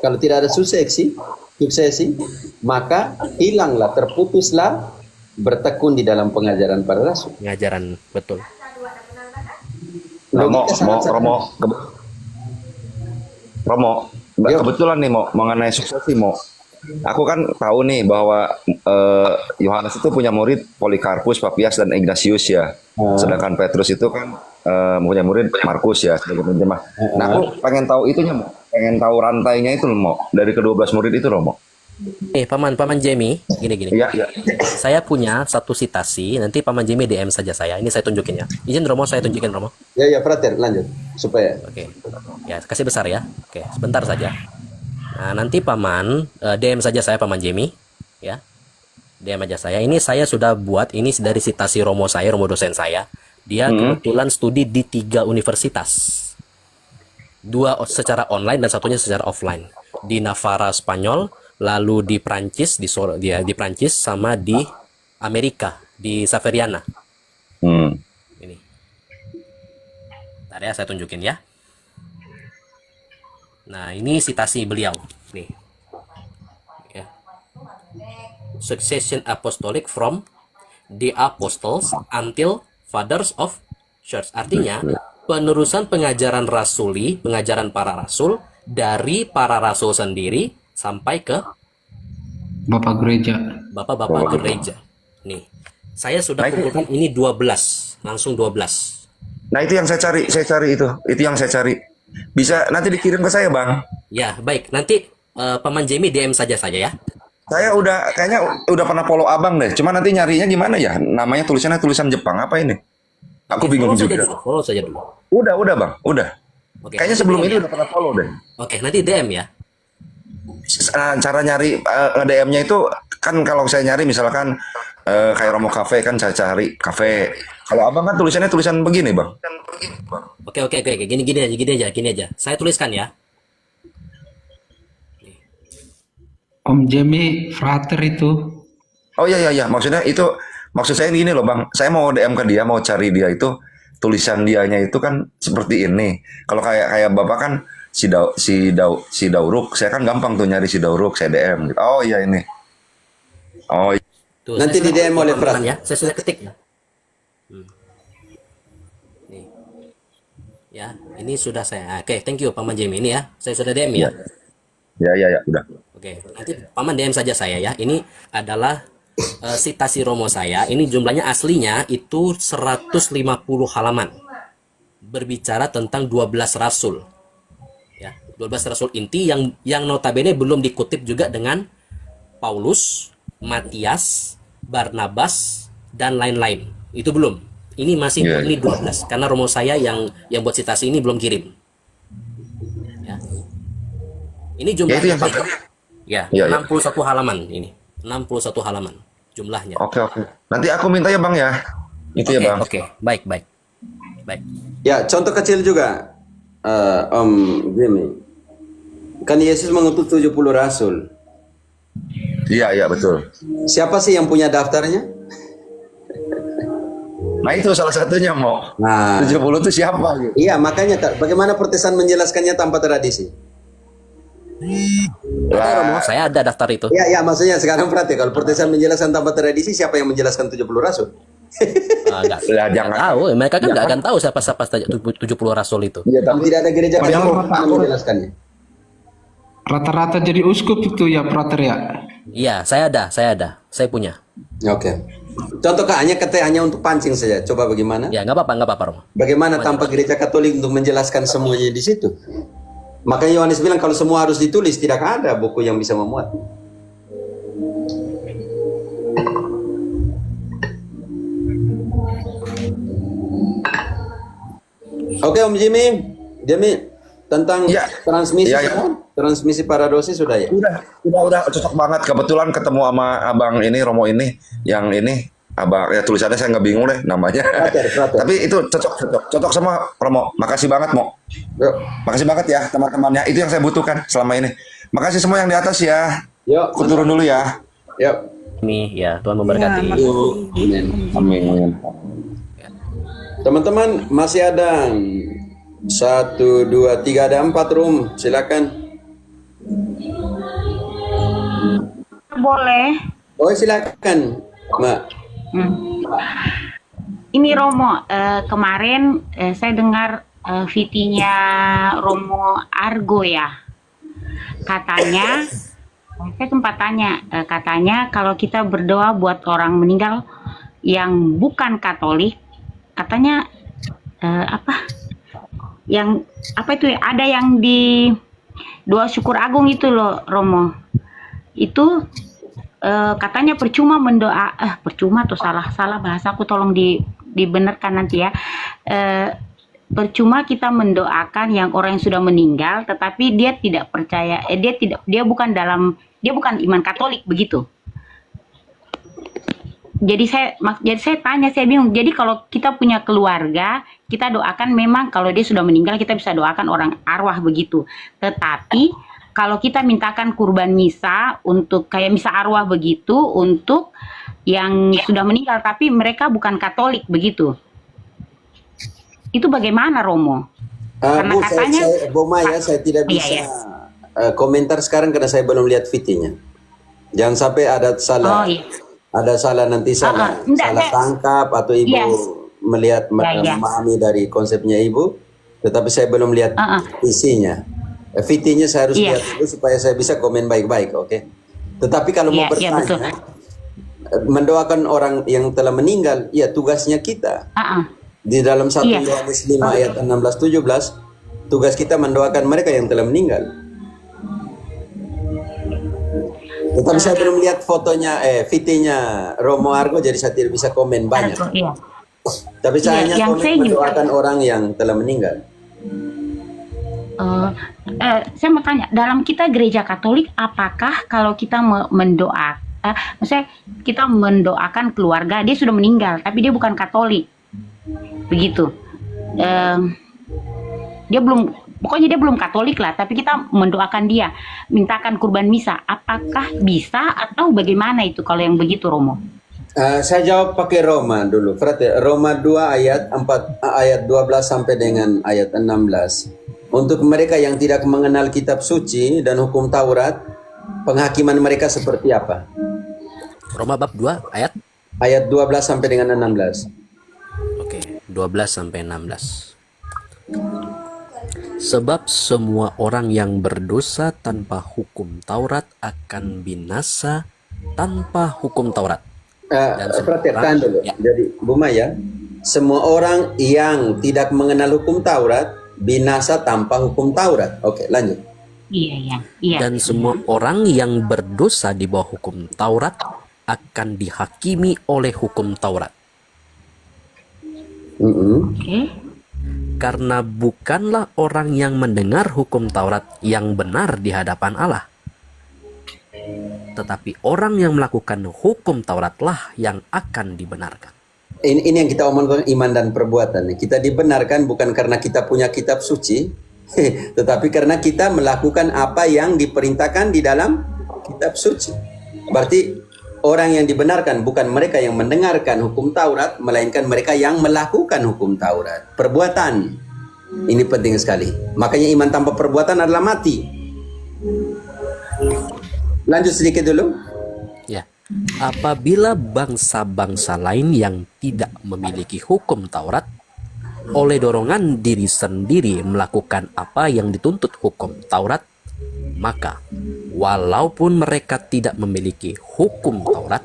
Kalau tidak ada suksesi, maka hilanglah, terputuslah bertekun di dalam pengajaran para rasul. Pengajaran, betul. Nah, mau Logika sangat Romo, Romo, Yuk. kebetulan nih mau mengenai suksesi mau. Aku kan tahu nih bahwa Yohanes itu punya murid Polikarpus, Papias, dan Ignatius ya. Sedangkan Petrus itu kan punya murid Markus ya sebagai penjemah. Nah, aku pengen tahu itunya mau. Pengen tahu rantainya itu loh mau. Dari ke-12 murid itu loh mau. Paman Jamie, gini. Iya, iya. Saya punya satu sitasi, nanti Paman Jamie DM saja saya. Ini saya tunjukin ya. Izin Romo, saya tunjukin Romo. Ya, Frater, lanjut supaya. Oke. Ya, kasih besar ya. Oke, sebentar saja. Nah, nanti Paman DM saja saya Paman Jamie, ya. DM aja saya. Ini saya sudah buat, ini dari sitasi Romo saya, Romo dosen saya. Dia kebetulan studi di 3 universitas. 2 secara online dan satunya secara offline. Di Navarra, Spanyol, lalu di Prancis, di Prancis, sama di Amerika, di Saveriana. Ini. Ntar ya, saya tunjukin ya. Nah, ini citasi beliau. Nih. Ya. Succession apostolic from the apostles until fathers of church. Artinya, penerusan pengajaran rasuli, pengajaran para rasul, dari para rasul sendiri sampai ke Bapak gereja. bapak-bapak gereja. Nih, saya sudah kumpulkan ini 12, langsung 12. Nah, itu yang saya cari itu. Itu yang saya cari. Bisa nanti dikirim ke saya, Bang. Ya, baik. Nanti Paman Jamie DM saja ya. Saya kayaknya udah pernah follow Abang deh. Cuma nanti nyarinya gimana ya? Namanya tulisannya tulisan Jepang apa ini? Aku bingung juga. Follow saja dulu. Udah, Bang. Udah. Oke, Kayaknya nanti sebelum DM ini ya. udah pernah follow deh. Oke, nanti DM ya. Cara nyari DM-nya itu kan kalau saya nyari misalkan kayak Romo Cafe kan saya cari kafe. Kalau Abang kan tulisannya tulisan begini, Bang. Oke. Gini aja. Saya tuliskan ya. Om Jamie frater itu. Oh iya. Maksudnya itu maksud saya gini loh, Bang. Saya mau DM ke dia, mau cari dia itu tulisan dianya itu kan seperti ini. Kalau kayak Bapak kan si Dauruk, saya kan gampang tuh nyari si Dauruk, saya DM gitu. Oh iya ini. Oh iya. Tuh, Nanti saya di sudah DM oleh ketik, Fran. ya. Saya sudah ketik ya. Nih. Ya, ini sudah saya. Oke, thank you Paman Jamie ini ya. Saya sudah DM ya. Ya, udah. Oke, nanti Paman DM saja saya ya. Ini adalah sitasi Romo saya. Ini jumlahnya aslinya itu 150 halaman. Berbicara tentang 12 rasul. Ya, 12 rasul inti yang notabene belum dikutip juga dengan Paulus, Matias, Barnabas, dan lain-lain. Itu belum. Ini masih ini 12 karena Romo saya yang buat sitasi ini belum kirim. Ya. Ini jumlahnya ya, 61 halaman ini. 61 halaman jumlahnya. Oke. Nanti aku minta ya, Bang ya. Itu ya, Bang. Oke. Baik. Ya, contoh kecil juga, Om Jimmy. Kan Yesus mengutus 70 rasul. Iya, betul. Siapa sih yang punya daftarnya? Nah, itu salah satunya, Mo. Nah, 70 itu siapa gitu? iya, makanya bagaimana Protestan menjelaskannya tanpa tradisi? Ada Romo, saya ada daftar itu. Iya, maksudnya sekarang berarti kalau Protestan menjelaskan tanpa tradisi, siapa yang menjelaskan 70 rasul? Jangan tahu, mereka kan nggak akan tahu siapa 70 rasul itu. Iya, tapi tidak ada gereja Padahal Katolik yang menjelaskannya. Rata-rata jadi uskup itu ya frater ya. Iya, saya ada, saya punya. Oke. Contoh hanya untuk pancing saja. Coba bagaimana? Ya, nggak apa-apa Romo. Bagaimana tanpa gereja Katolik untuk menjelaskan semuanya di situ? Makanya Yohanes bilang kalau semua harus ditulis, tidak ada buku yang bisa memuat. Oke, Om Jimmy, tentang transmisi, transmisi paradosis sudah ya? Udah cocok banget. Kebetulan ketemu sama Abang ini, Romo ini, yang ini Abang ya tulisannya saya nggak bingung deh namanya. Frater. Tapi itu cocok sama Romo. Makasih banget, Mo. Yuk. Makasih banget ya teman-temannya. Itu yang saya butuhkan selama ini. Makasih semua yang di atas ya. Yuk, Aku turun dulu ya. Yuk. Ini ya, Tuhan memberkati. Amin. Teman-teman, masih ada 1, 2, 3, ada 4 room. Silakan. Boleh. Oh, silakan, Mbak. Hmm. Ini Romo, kemarin saya dengar VT-nya Romo Argo ya. Katanya, saya sempat tanya, katanya kalau kita berdoa buat orang meninggal yang bukan Katolik, katanya apa? Yang apa itu ya? Ada yang di doa syukur agung itu loh, Romo. Itu katanya percuma mendoa, percuma tuh salah bahasaku, tolong dibenarkan nanti ya. Percuma kita mendoakan yang orang yang sudah meninggal, tetapi dia tidak percaya, dia bukan iman Katolik begitu. Jadi saya tanya, saya bingung. Jadi kalau kita punya keluarga, kita doakan memang kalau dia sudah meninggal kita bisa doakan orang arwah begitu. Tetapi kalau kita mintakan kurban misa untuk kayak misa arwah begitu untuk yang sudah meninggal tapi mereka bukan Katolik begitu. Itu bagaimana, Romo? Karena Bu, katanya Bu Maya, saya tidak bisa iya. komentar sekarang karena saya belum lihat VT-nya. Jangan sampai ada salah. Oh, iya. Ada salah nanti salah tangkap atau ibu melihat memahami dari konsepnya ibu, tetapi saya belum lihat isinya. VT-nya saya harus lihat dulu supaya saya bisa komen baik-baik, oke? Tetapi kalau mau bertanya, mendoakan orang yang telah meninggal, ya tugasnya kita. Di dalam 1 Yohanes 5 ayat 16-17, tugas kita mendoakan mereka yang telah meninggal. Tetapi saya belum lihat fotonya, VT-nya Romo Argo, jadi saya tidak bisa komen banyak. Tapi saya hanya komen mendoakan orang yang telah meninggal. Saya mau tanya, dalam kita gereja Katolik, apakah kalau kita maksudnya kita mendoakan keluarga, dia sudah meninggal, tapi dia bukan Katolik, begitu? Pokoknya dia belum Katolik lah, tapi kita mendoakan dia, mintakan kurban misa. Apakah bisa atau bagaimana itu kalau yang begitu, Romo? Saya jawab pakai Roma dulu. Roma 2 ayat 12 sampai dengan ayat 16. Untuk mereka yang tidak mengenal kitab suci dan hukum Taurat, penghakiman mereka seperti apa? Roma bab 2 ayat 12 sampai dengan 16. Oke, 12 sampai 16. Sebab semua orang yang berdosa tanpa hukum Taurat akan binasa tanpa hukum Taurat. Tahan dulu. Jadi Bu Maya, semua orang yang tidak mengenal hukum Taurat binasa tanpa hukum Taurat. Oke, lanjut. Iya. Dan semua orang yang berdosa di bawah hukum Taurat akan dihakimi oleh hukum Taurat. Karena bukanlah orang yang mendengar hukum Taurat yang benar di hadapan Allah, tetapi orang yang melakukan hukum Tauratlah yang akan dibenarkan. Ini yang kita omongkan, iman dan perbuatan. Kita dibenarkan bukan karena kita punya kitab suci, tetapi karena kita melakukan apa yang diperintahkan di dalam kitab suci. Berarti orang yang dibenarkan bukan mereka yang mendengarkan hukum Taurat, melainkan mereka yang melakukan hukum Taurat. Perbuatan. Ini penting sekali. Makanya iman tanpa perbuatan adalah mati. Lanjut sedikit dulu. Ya. Apabila bangsa-bangsa lain yang tidak memiliki hukum Taurat oleh dorongan diri sendiri melakukan apa yang dituntut hukum Taurat, maka walaupun mereka tidak memiliki hukum Taurat,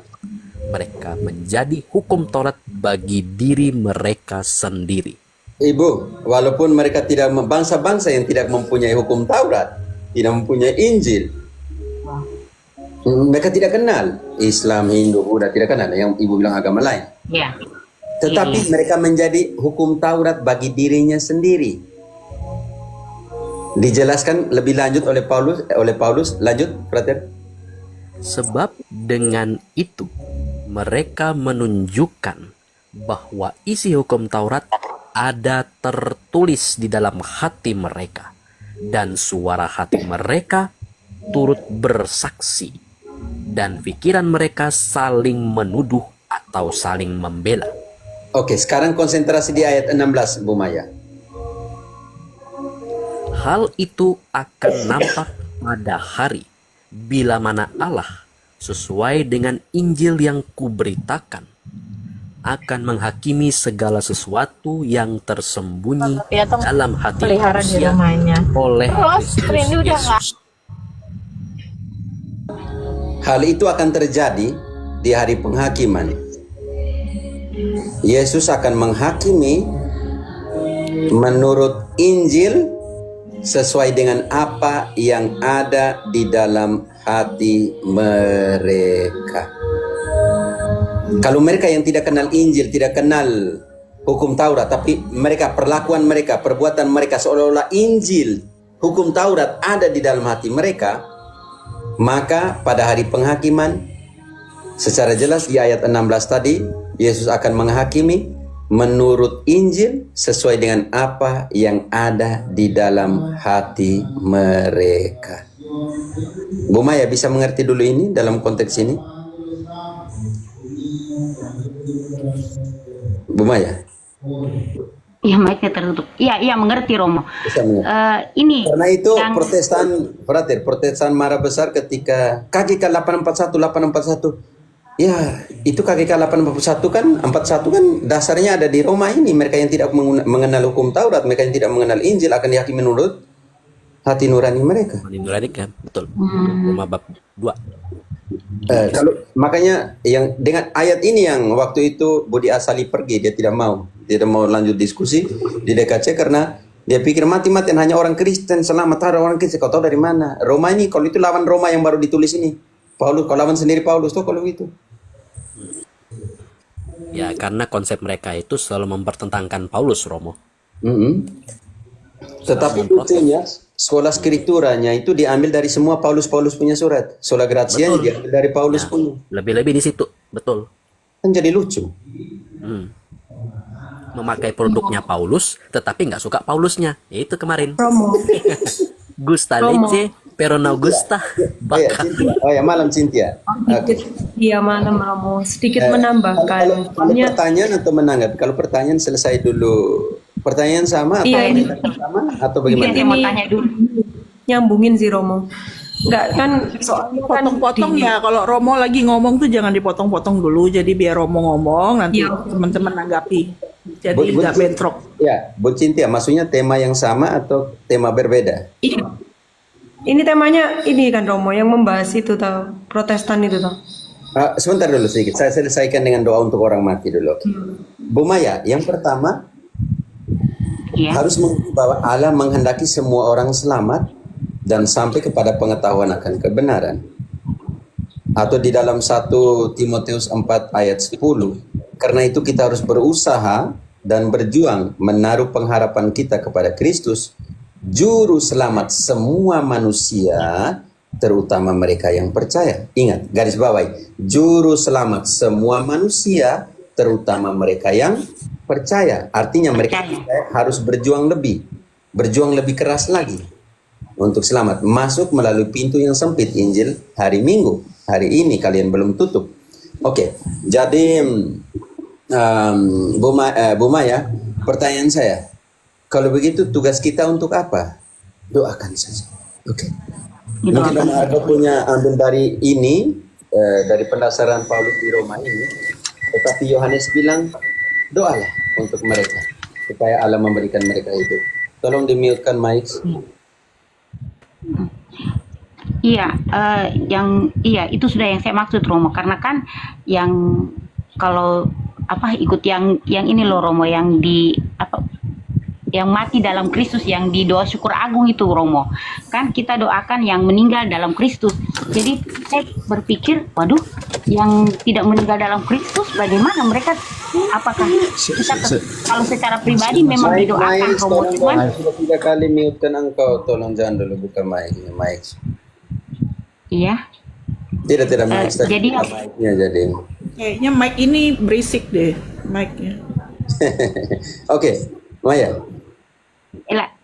mereka menjadi hukum Taurat bagi diri mereka sendiri. Ibu, walaupun mereka tidak, bangsa-bangsa yang tidak mempunyai hukum Taurat, tidak mempunyai Injil, mereka tidak kenal Islam, Hindu, Buddha, tidak kenal yang ibu bilang agama lain. Tetapi mereka menjadi hukum Taurat bagi dirinya sendiri. Dijelaskan lebih lanjut oleh Paulus. Lanjut, Frater. Sebab dengan itu mereka menunjukkan bahwa isi hukum Taurat ada tertulis di dalam hati mereka, dan suara hati mereka turut bersaksi, dan pikiran mereka saling menuduh atau saling membela. Oke, sekarang konsentrasi di ayat 16, Bu Maya. Hal itu akan nampak pada hari bila mana Allah sesuai dengan Injil yang kuberitakan akan menghakimi segala sesuatu yang tersembunyi dalam hati pelihara di manusia rumahnya. oleh Terus Kristus ini udah nggak Yesus. Hal itu akan terjadi di hari penghakiman. Yesus akan menghakimi menurut Injil sesuai dengan apa yang ada di dalam hati mereka. Kalau mereka yang tidak kenal Injil, tidak kenal hukum Taurat, tapi mereka, perlakuan mereka, perbuatan mereka seolah-olah Injil, hukum Taurat ada di dalam hati mereka, maka pada hari penghakiman, secara jelas di ayat 16 tadi, Yesus akan menghakimi menurut Injil sesuai dengan apa yang ada di dalam hati mereka. Bu Maya bisa mengerti dulu ini dalam konteks ini? Bu Maya? Iya, mic-nya tertutup. Iya, mengerti Romo. Bisa mengerti. Ini Karena itu yang Protestan marah besar ketika KGK 841. Ya, itu KGK 841 kan, 41 kan dasarnya ada di Roma ini. Mereka yang tidak mengenal hukum Taurat, mereka yang tidak mengenal Injil akan dihakimi menurut hati nurani mereka. Nurani kan, betul. Roma bab 2. Makanya yang dengan ayat ini yang waktu itu Budi Asali pergi, dia tidak mau lanjut diskusi di DKC karena dia pikir mati-matian hanya orang Kristen selamat, ada orang Kristen. Kau tahu dari mana? Roma ini, kalau itu lawan Roma yang baru ditulis ini. Paulus, kalau lawan sendiri Paulus tuh kalau itu. Ya, karena konsep mereka itu selalu mempertentangkan Paulus, Romo. Tetapi lucunya sekolah skripturanya itu diambil dari semua Paulus punya surat. Sola Gratia diambil dari Paulus punya. Lebih-lebih di situ, betul. Kan jadi lucu. Memakai produknya Paulus, tetapi nggak suka Paulusnya. Ya itu kemarin. Romo. Gusta Lece, pero no gusta. Oh ya, malam Cynthia. Iya, malam Romo. Sedikit menambahkan. Kalau pertanyaan atau menanggapi? Kalau pertanyaan selesai dulu. Pertanyaan sama atau Iya, ini sama atau bagaimana? Saya mau tanya dulu. nyambungin sih Romo. Enggak kan soalnya kan Potong-potong ya, kalau Romo lagi ngomong tuh jangan dipotong-potong dulu, jadi biar Romo ngomong nanti Iya. teman-teman nanggapi, jadi nggak bentrok. Ya, Bu Cynthia, maksudnya tema yang sama atau tema berbeda? Iya. Ini temanya ini kan Romo yang membahas itu tau Protestan itu tau. Sebentar dulu sedikit, saya selesaikan dengan doa untuk orang mati dulu. Bu Maya, yang pertama Iya. harus mengerti bahwa Allah menghendaki semua orang selamat dan sampai kepada pengetahuan akan kebenaran. Atau di dalam 1 Timotius 4 ayat 10, karena itu kita harus berusaha dan berjuang menaruh pengharapan kita kepada Kristus, juru selamat semua manusia, terutama mereka yang percaya. Ingat, garis bawahi, juru selamat semua manusia, terutama mereka yang percaya. Artinya mereka harus berjuang lebih keras lagi untuk selamat. Masuk melalui pintu yang sempit, Injil hari Minggu. Hari ini kalian belum tutup. Oke, jadi Bu Maya, pertanyaan saya, kalau begitu tugas kita untuk apa? Doakan saja. Oke. Mungkin ada punya ambil dari ini, dari pendasaran Paulus di Roma ini, tetapi Yohanes bilang, doalah untuk mereka supaya Allah memberikan mereka itu. Tolong di-mute-kan mic. Iya, itu sudah yang saya maksud Romo, karena kan yang kalau ikut yang ini loh Romo, yang yang mati dalam Kristus, yang di doa syukur agung itu Romo, kan kita doakan yang meninggal dalam Kristus. Jadi saya berpikir, waduh, yang tidak meninggal dalam Kristus bagaimana mereka? Apakah kita kalau secara pribadi memang didoakan Romo, cuman Sudah 3 kali mute-kan engkau, tolong jangan dulu buka mic. iya. Tidak mic. Jadi mic-nya jadi. Kayaknya mic ini berisik deh, mic-nya. Oke, Maya.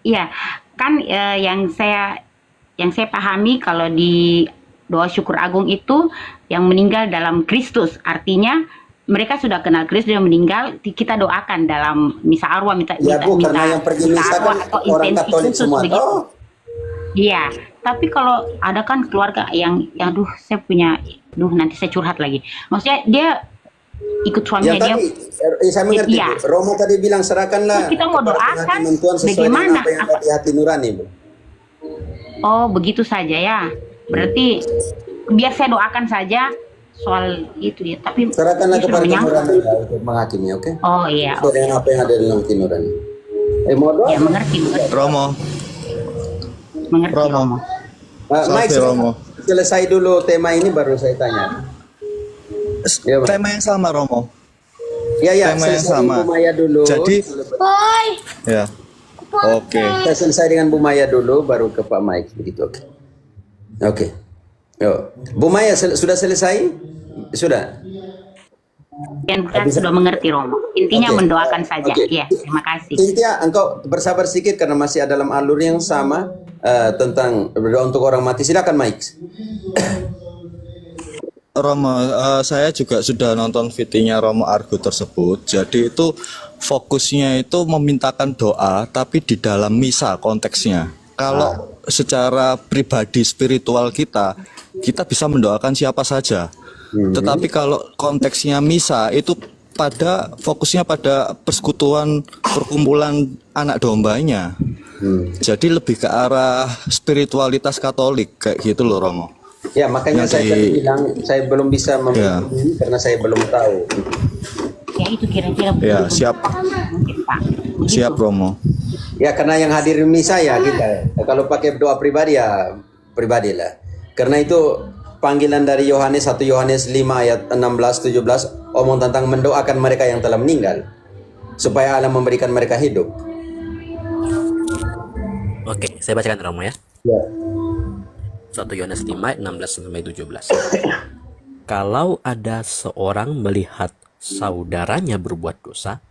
Iya, kan yang saya pahami kalau di doa syukur agung itu yang meninggal dalam Kristus, artinya mereka sudah kenal Kristus yang meninggal, kita doakan dalam misa arwah, minta Karena yang pergi misa kan atau orang intensi Katolik khusus semua. begitu. Iya, Tapi kalau ada kan keluarga yang aduh saya punya, nanti saya curhat lagi. Maksudnya dia ikut suaminya Yang dia. tadi, saya mengerti, Iya. Bu. Romo tadi bilang serahkanlah Kita mau kepada doakan, penghakiman Tuhan sesuai bagaimana? dengan apa yang ada di hati nurani, Bu. Oh begitu saja ya. Berarti biar saya doakan saja soal itu ya. Tapi Serahkanlah dia sudah kepada menyangkut. nurani ya, untuk menghakimi, oke? Oh iya. Sesuai dengan apa yang ada dalam hati nurani. Mau doa? Ya mengerti. Romo, Mengerti Romo. Romo. Mike, Romo. selesai dulu tema ini baru saya tanya. Ya, Pak. Tema yang sama, Romo. Ya, tema yang selesai sama. Bu Maya dulu. Jadi, ya, oke. Kita selesai dengan Bu Maya dulu, baru ke Pak Mike, begitu, oke? Oke. Yo. Bu Maya sudah selesai? Sudah. Dan kita sudah mengerti Romo. Intinya Oke. mendoakan saja. Oke. Ya, terima kasih. Cynthia, engkau bersabar sedikit karena masih dalam alur yang sama tentang berdoa untuk orang mati. Silakan Mike. Romo, saya juga sudah nonton VT-nya Romo Argo tersebut. Jadi itu fokusnya itu memintakan doa, tapi di dalam misa konteksnya. Kalau secara pribadi spiritual kita bisa mendoakan siapa saja. Tetapi kalau konteksnya misa itu fokusnya pada persekutuan perkumpulan anak dombanya. Jadi lebih ke arah spiritualitas Katolik kayak gitu loh Romo. Ya, makanya saya tadi bilang saya belum bisa memahami ini karena saya belum tahu. Ya itu kira-kira. Ya, siap. Mungkin, Pak. Begitu. Siap Romo. Ya, karena yang hadir misa ya kita. Kalau pakai doa pribadi ya pribadilah. Karena itu panggilan dari Yohanes 1 Yohanes 5 ayat 16-17 omong tentang mendoakan mereka yang telah meninggal supaya Allah memberikan mereka hidup. Oke, saya bacakan Romo ya. Ya. 1 Yohanes 5 16-17. Kalau ada seorang melihat saudaranya berbuat dosa,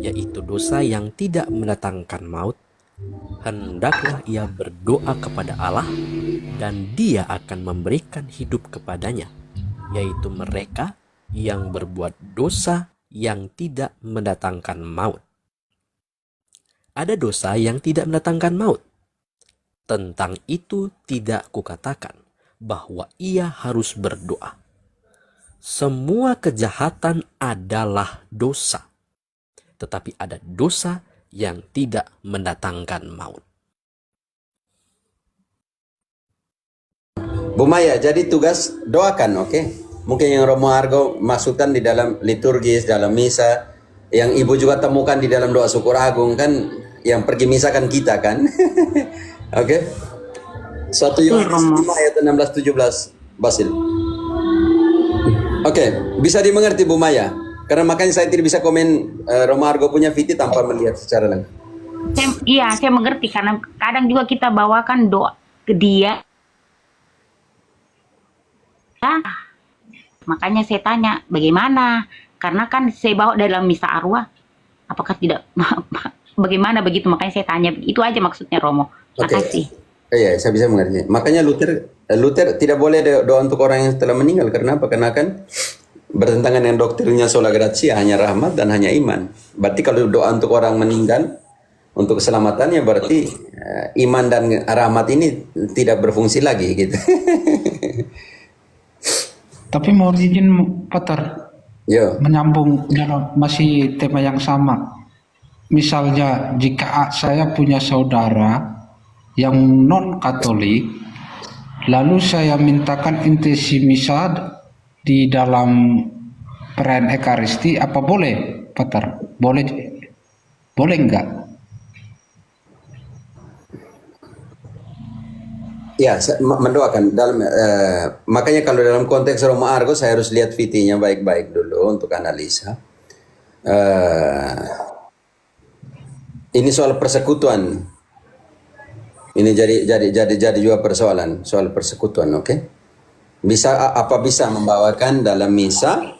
yaitu dosa yang tidak mendatangkan maut, hendaklah ia berdoa kepada Allah dan Dia akan memberikan hidup kepadanya, yaitu mereka yang berbuat dosa yang tidak mendatangkan maut. Ada dosa yang tidak mendatangkan maut. Tentang itu tidak kukatakan bahwa ia harus berdoa. Semua kejahatan adalah dosa, tetapi ada dosa yang tidak mendatangkan maut. Bu Maya, jadi tugas doakan, oke? Mungkin yang Romo Argo masukkan di dalam liturgis, dalam misa, yang Ibu juga temukan di dalam doa syukur agung kan, yang pergi misa kan kita kan? Oke? 1 Yohanes 5 ayat 16-17, Basil. Oke, bisa dimengerti Bu Maya? Karena makanya saya tidak bisa komen Romo Argo punya VT tanpa melihat secara langsung. Iya, saya mengerti karena kadang juga kita bawakan doa ke dia. Makanya saya tanya bagaimana? Karena kan saya bawa dalam misa arwah. Apakah tidak? Bagaimana begitu? Makanya saya tanya. Itu aja maksudnya Romo. Makasih. Iya, saya bisa mengerti. Makanya Luther tidak boleh doa untuk orang yang telah meninggal. Karena apa? Karena kan bertentangan dengan doktrinnya sola gratia, hanya rahmat dan hanya iman. Berarti kalau doa untuk orang meninggal untuk keselamatannya berarti iman dan rahmat ini tidak berfungsi lagi gitu. Tapi mau izin Peter Yo. menyambung dalam masih tema yang sama. Misalnya jika saya punya saudara yang non Katolik, lalu saya mintakan intensi misa di dalam perayaan Ekaristi, apa boleh, Peter? Boleh enggak? Ya, mendoakan dalam makanya kalau dalam konteks Romo Argo saya harus lihat VT-nya baik-baik dulu untuk analisa. Ini soal persekutuan. Ini jadi juga persoalan soal persekutuan, oke? Bisa membawakan dalam misa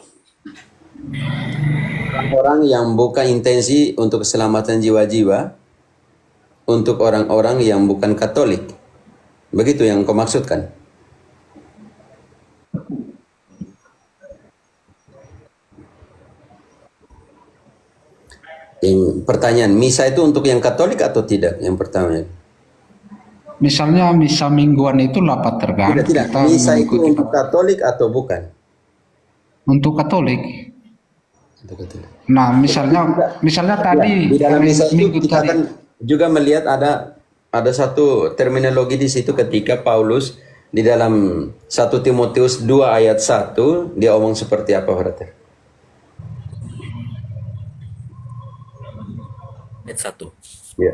orang yang bukan intensi untuk keselamatan jiwa-jiwa untuk orang-orang yang bukan Katolik. Begitu yang kau maksudkan? Pertanyaan, misa itu untuk yang Katolik atau tidak? Yang pertama. misalnya misa mingguan itu lapat tergan, Tidak. kita Misa itu mengikuti untuk Katolik atau bukan? untuk Katolik. Untuk Katolik. Nah, misalnya tadi Di dalam misa itu minggu kita tadi, akan juga melihat ada satu terminologi di situ ketika Paulus di dalam 1 Timotius 2 ayat 1 dia omong seperti apa, brother? Ayat 1. Ya.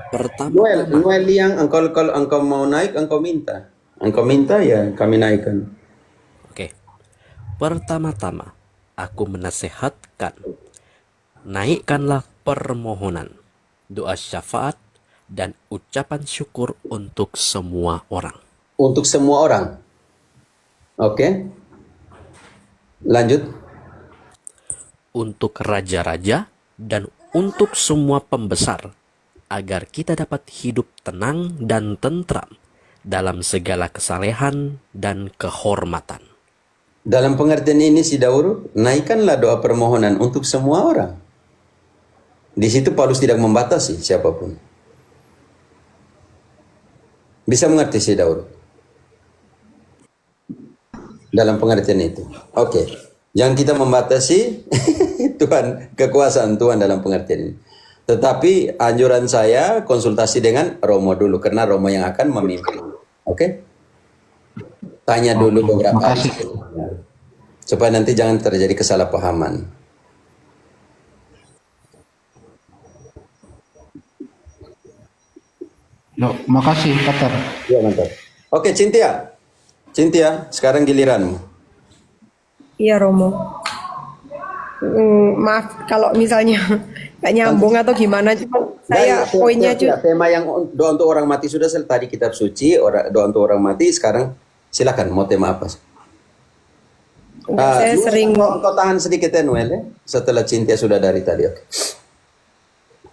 Pertama, Noel yang kalau engkau mau naik engkau minta. Engkau minta ya kami naikkan. oke. Pertama-tama, aku menasehatkan, naikkanlah permohonan, doa syafaat, dan ucapan syukur untuk semua orang. Untuk semua orang. Oke. Lanjut. Untuk raja-raja dan untuk semua pembesar, agar kita dapat hidup tenang dan tentram dalam segala kesalehan dan kehormatan. Dalam pengertian ini si Daur, naikkanlah doa permohonan untuk semua orang. Di situ Paulus tidak membatasi siapapun. Bisa mengerti si Daur? Dalam pengertian itu. Oke. Jangan kita membatasi Tuhan, kekuasaan Tuhan dalam pengertian ini. Tetapi anjuran saya konsultasi dengan Romo dulu karena Romo yang akan memimpin. Oke? Tanya dulu beberapa makasih. supaya nanti jangan terjadi kesalahpahaman. Loh, makasih Pater. Ya, mantap. Oke, Cynthia. Cynthia, sekarang giliranmu. Iya Romo. Maaf kalau misalnya nggak nyambung atau gimana, cuma saya poinnya tema yang doa untuk orang mati sudah selesai tadi kitab suci, doa untuk orang mati. Sekarang silakan mau tema apa? saya sering Kau tahan sedikit ya Noel ya. Setelah Cynthia sudah dari tadi. Oke.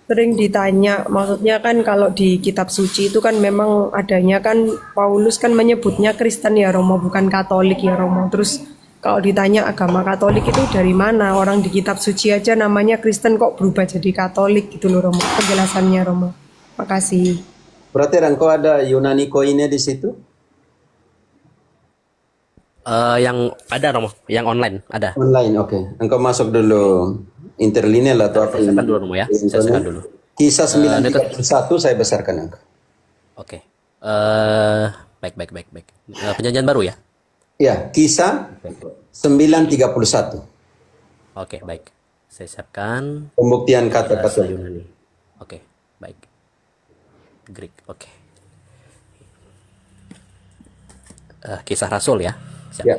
sering ditanya, maksudnya kan kalau di kitab suci itu kan memang adanya kan Paulus kan menyebutnya Kristen ya Romo, bukan Katolik ya Romo. Terus kalau ditanya agama Katolik itu dari mana? Orang di kitab suci aja namanya Kristen kok berubah jadi Katolik gitu loh Romo. Penjelasannya Romo. Makasih. Berarti engkau ada Yunani koinnya di situ? Yang ada Romo, yang online ada. Online, oke. Engkau masuk dulu interlineal atau apa? Saya dulu Romo ya. Saya sekan dulu. Kisah 931 saya besarkan engkau. Oke. Baik. Perjanjian baru ya? Ya, kisah 931. Oke, baik. Saya siapkan Pembuktian bahasa kata-kata. Yunani. Oke, baik. Greek, oke. Kisah Rasul ya? Siap. Ya.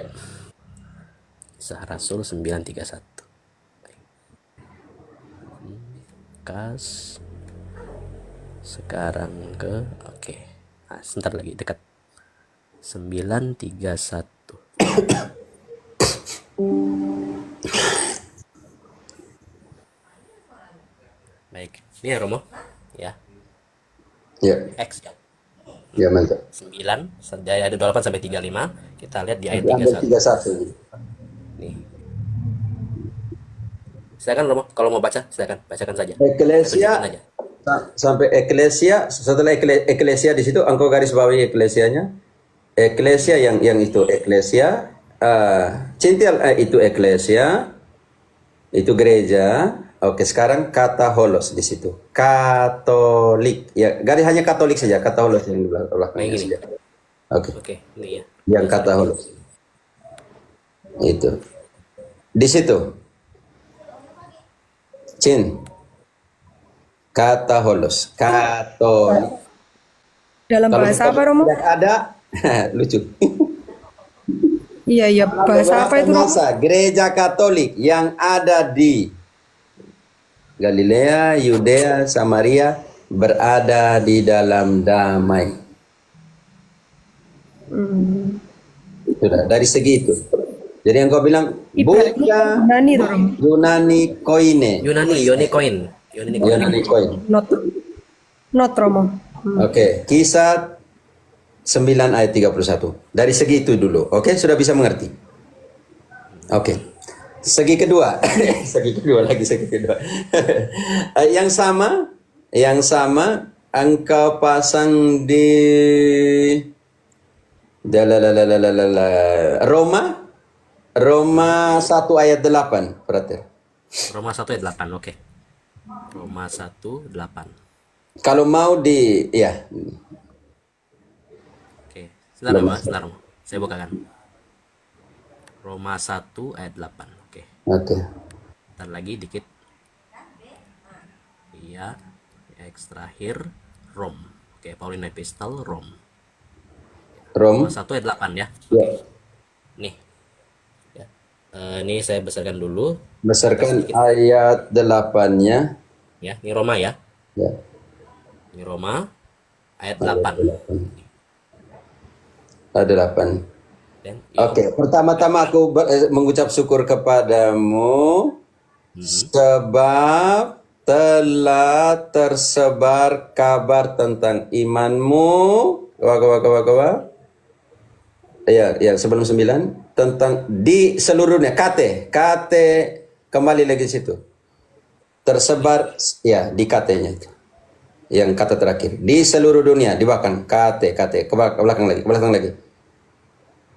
Kisah Rasul 931. Kas. Sekarang ke, oke. Nah, sebentar lagi, dekat. 931. Baik, ini ya Romo, ya. Ya, X ya. ya mantap. 9, dari ayat 28 sampai 35, kita lihat di ayat Ambil 31. 31. Nih. Silakan Romo, kalau mau baca, silakan bacakan saja. Eklesia Tunjukkan aja. sampai eklesia, setelah eklesia di situ engkau garis bawahi eklesianya. Eklesia yang itu eklesia, Cynthia itu eklesia, itu gereja. Oke, sekarang kata holos di situ. Katolik. Ya, garis hanya Katolik saja, kata holos yang di belakangnya Yang ini. saja. Oke. Oke, ini ya. Yang kata holos. Itu. Di situ. Cin. Kata holos. Katolik. Dalam Kalau bahasa apa Romo? tidak ada, lucu. Iya, bahasa apa itu Romo? Bahasa Gereja Katolik yang ada di Galilea, Yudea, Samaria berada di dalam damai. Sudah dari segi itu. Jadi yang kau bilang bukan Yunani tuh Romo. Yunani koine. Yoni koin. Yunani koin. Not Romo. Oke, kisah 9 ayat 31. Dari segi itu dulu. Oke, sudah bisa mengerti. Oke. Segi kedua. segi kedua. Yang sama engkau pasang di Roma Roma 1 ayat 8, Frater. Roma 1 ayat 8, oke. Roma 1:8. Kalau mau ya. Oke, sebentar Mas, sebentar. Saya bukakan. Roma 1 ayat 8, oke. Oke. Ntar lagi dikit. Iya, X terakhir, Rom. Oke, Pauline Epistle, Rom. Roma 1 ayat 8 ya. Ya. Nih. Ya. Ini saya besarkan dulu. Besarkan ayat 8-nya. Ya, ini Roma ya. Ya. Ini Roma ayat 8. Ayat 8. Dan Oke, pertama-tama aku mengucap syukur kepadamu sebab telah tersebar kabar tentang imanmu. Ya, sebelum 9 tentang di seluruh dunia. Kate kembali lagi situ. Tersebar ya di katanya itu. Yang kata terakhir di seluruh dunia di belakang kate ke belakang lagi.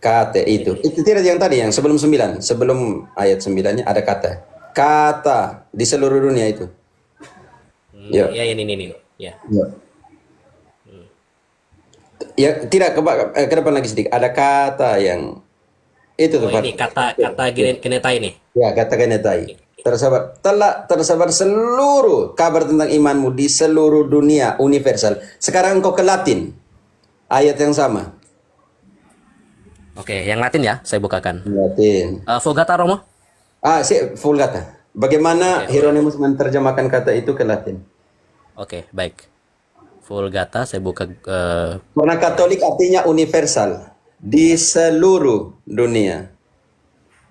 Kate itu tidak yang tadi yang sebelum 9, sebelum ayat 9-nya ada kata di seluruh dunia itu. ya ini. Ya. Ya, tidak ke depan lagi sedikit. Ada kata yang itu tuh. Ini kata genetai ini. Ya, kata genetai. Telah tersebar seluruh kabar tentang imanmu di seluruh dunia universal. Sekarang engkau ke Latin. Ayat yang sama. Oke, yang Latin ya, saya bukakan. Latin. Vulgata Romo? Vulgata. Bagaimana Hieronymus menerjemahkan kata itu ke Latin? Oke, baik. Vulgata, saya buka. Karena Katolik artinya universal di seluruh dunia.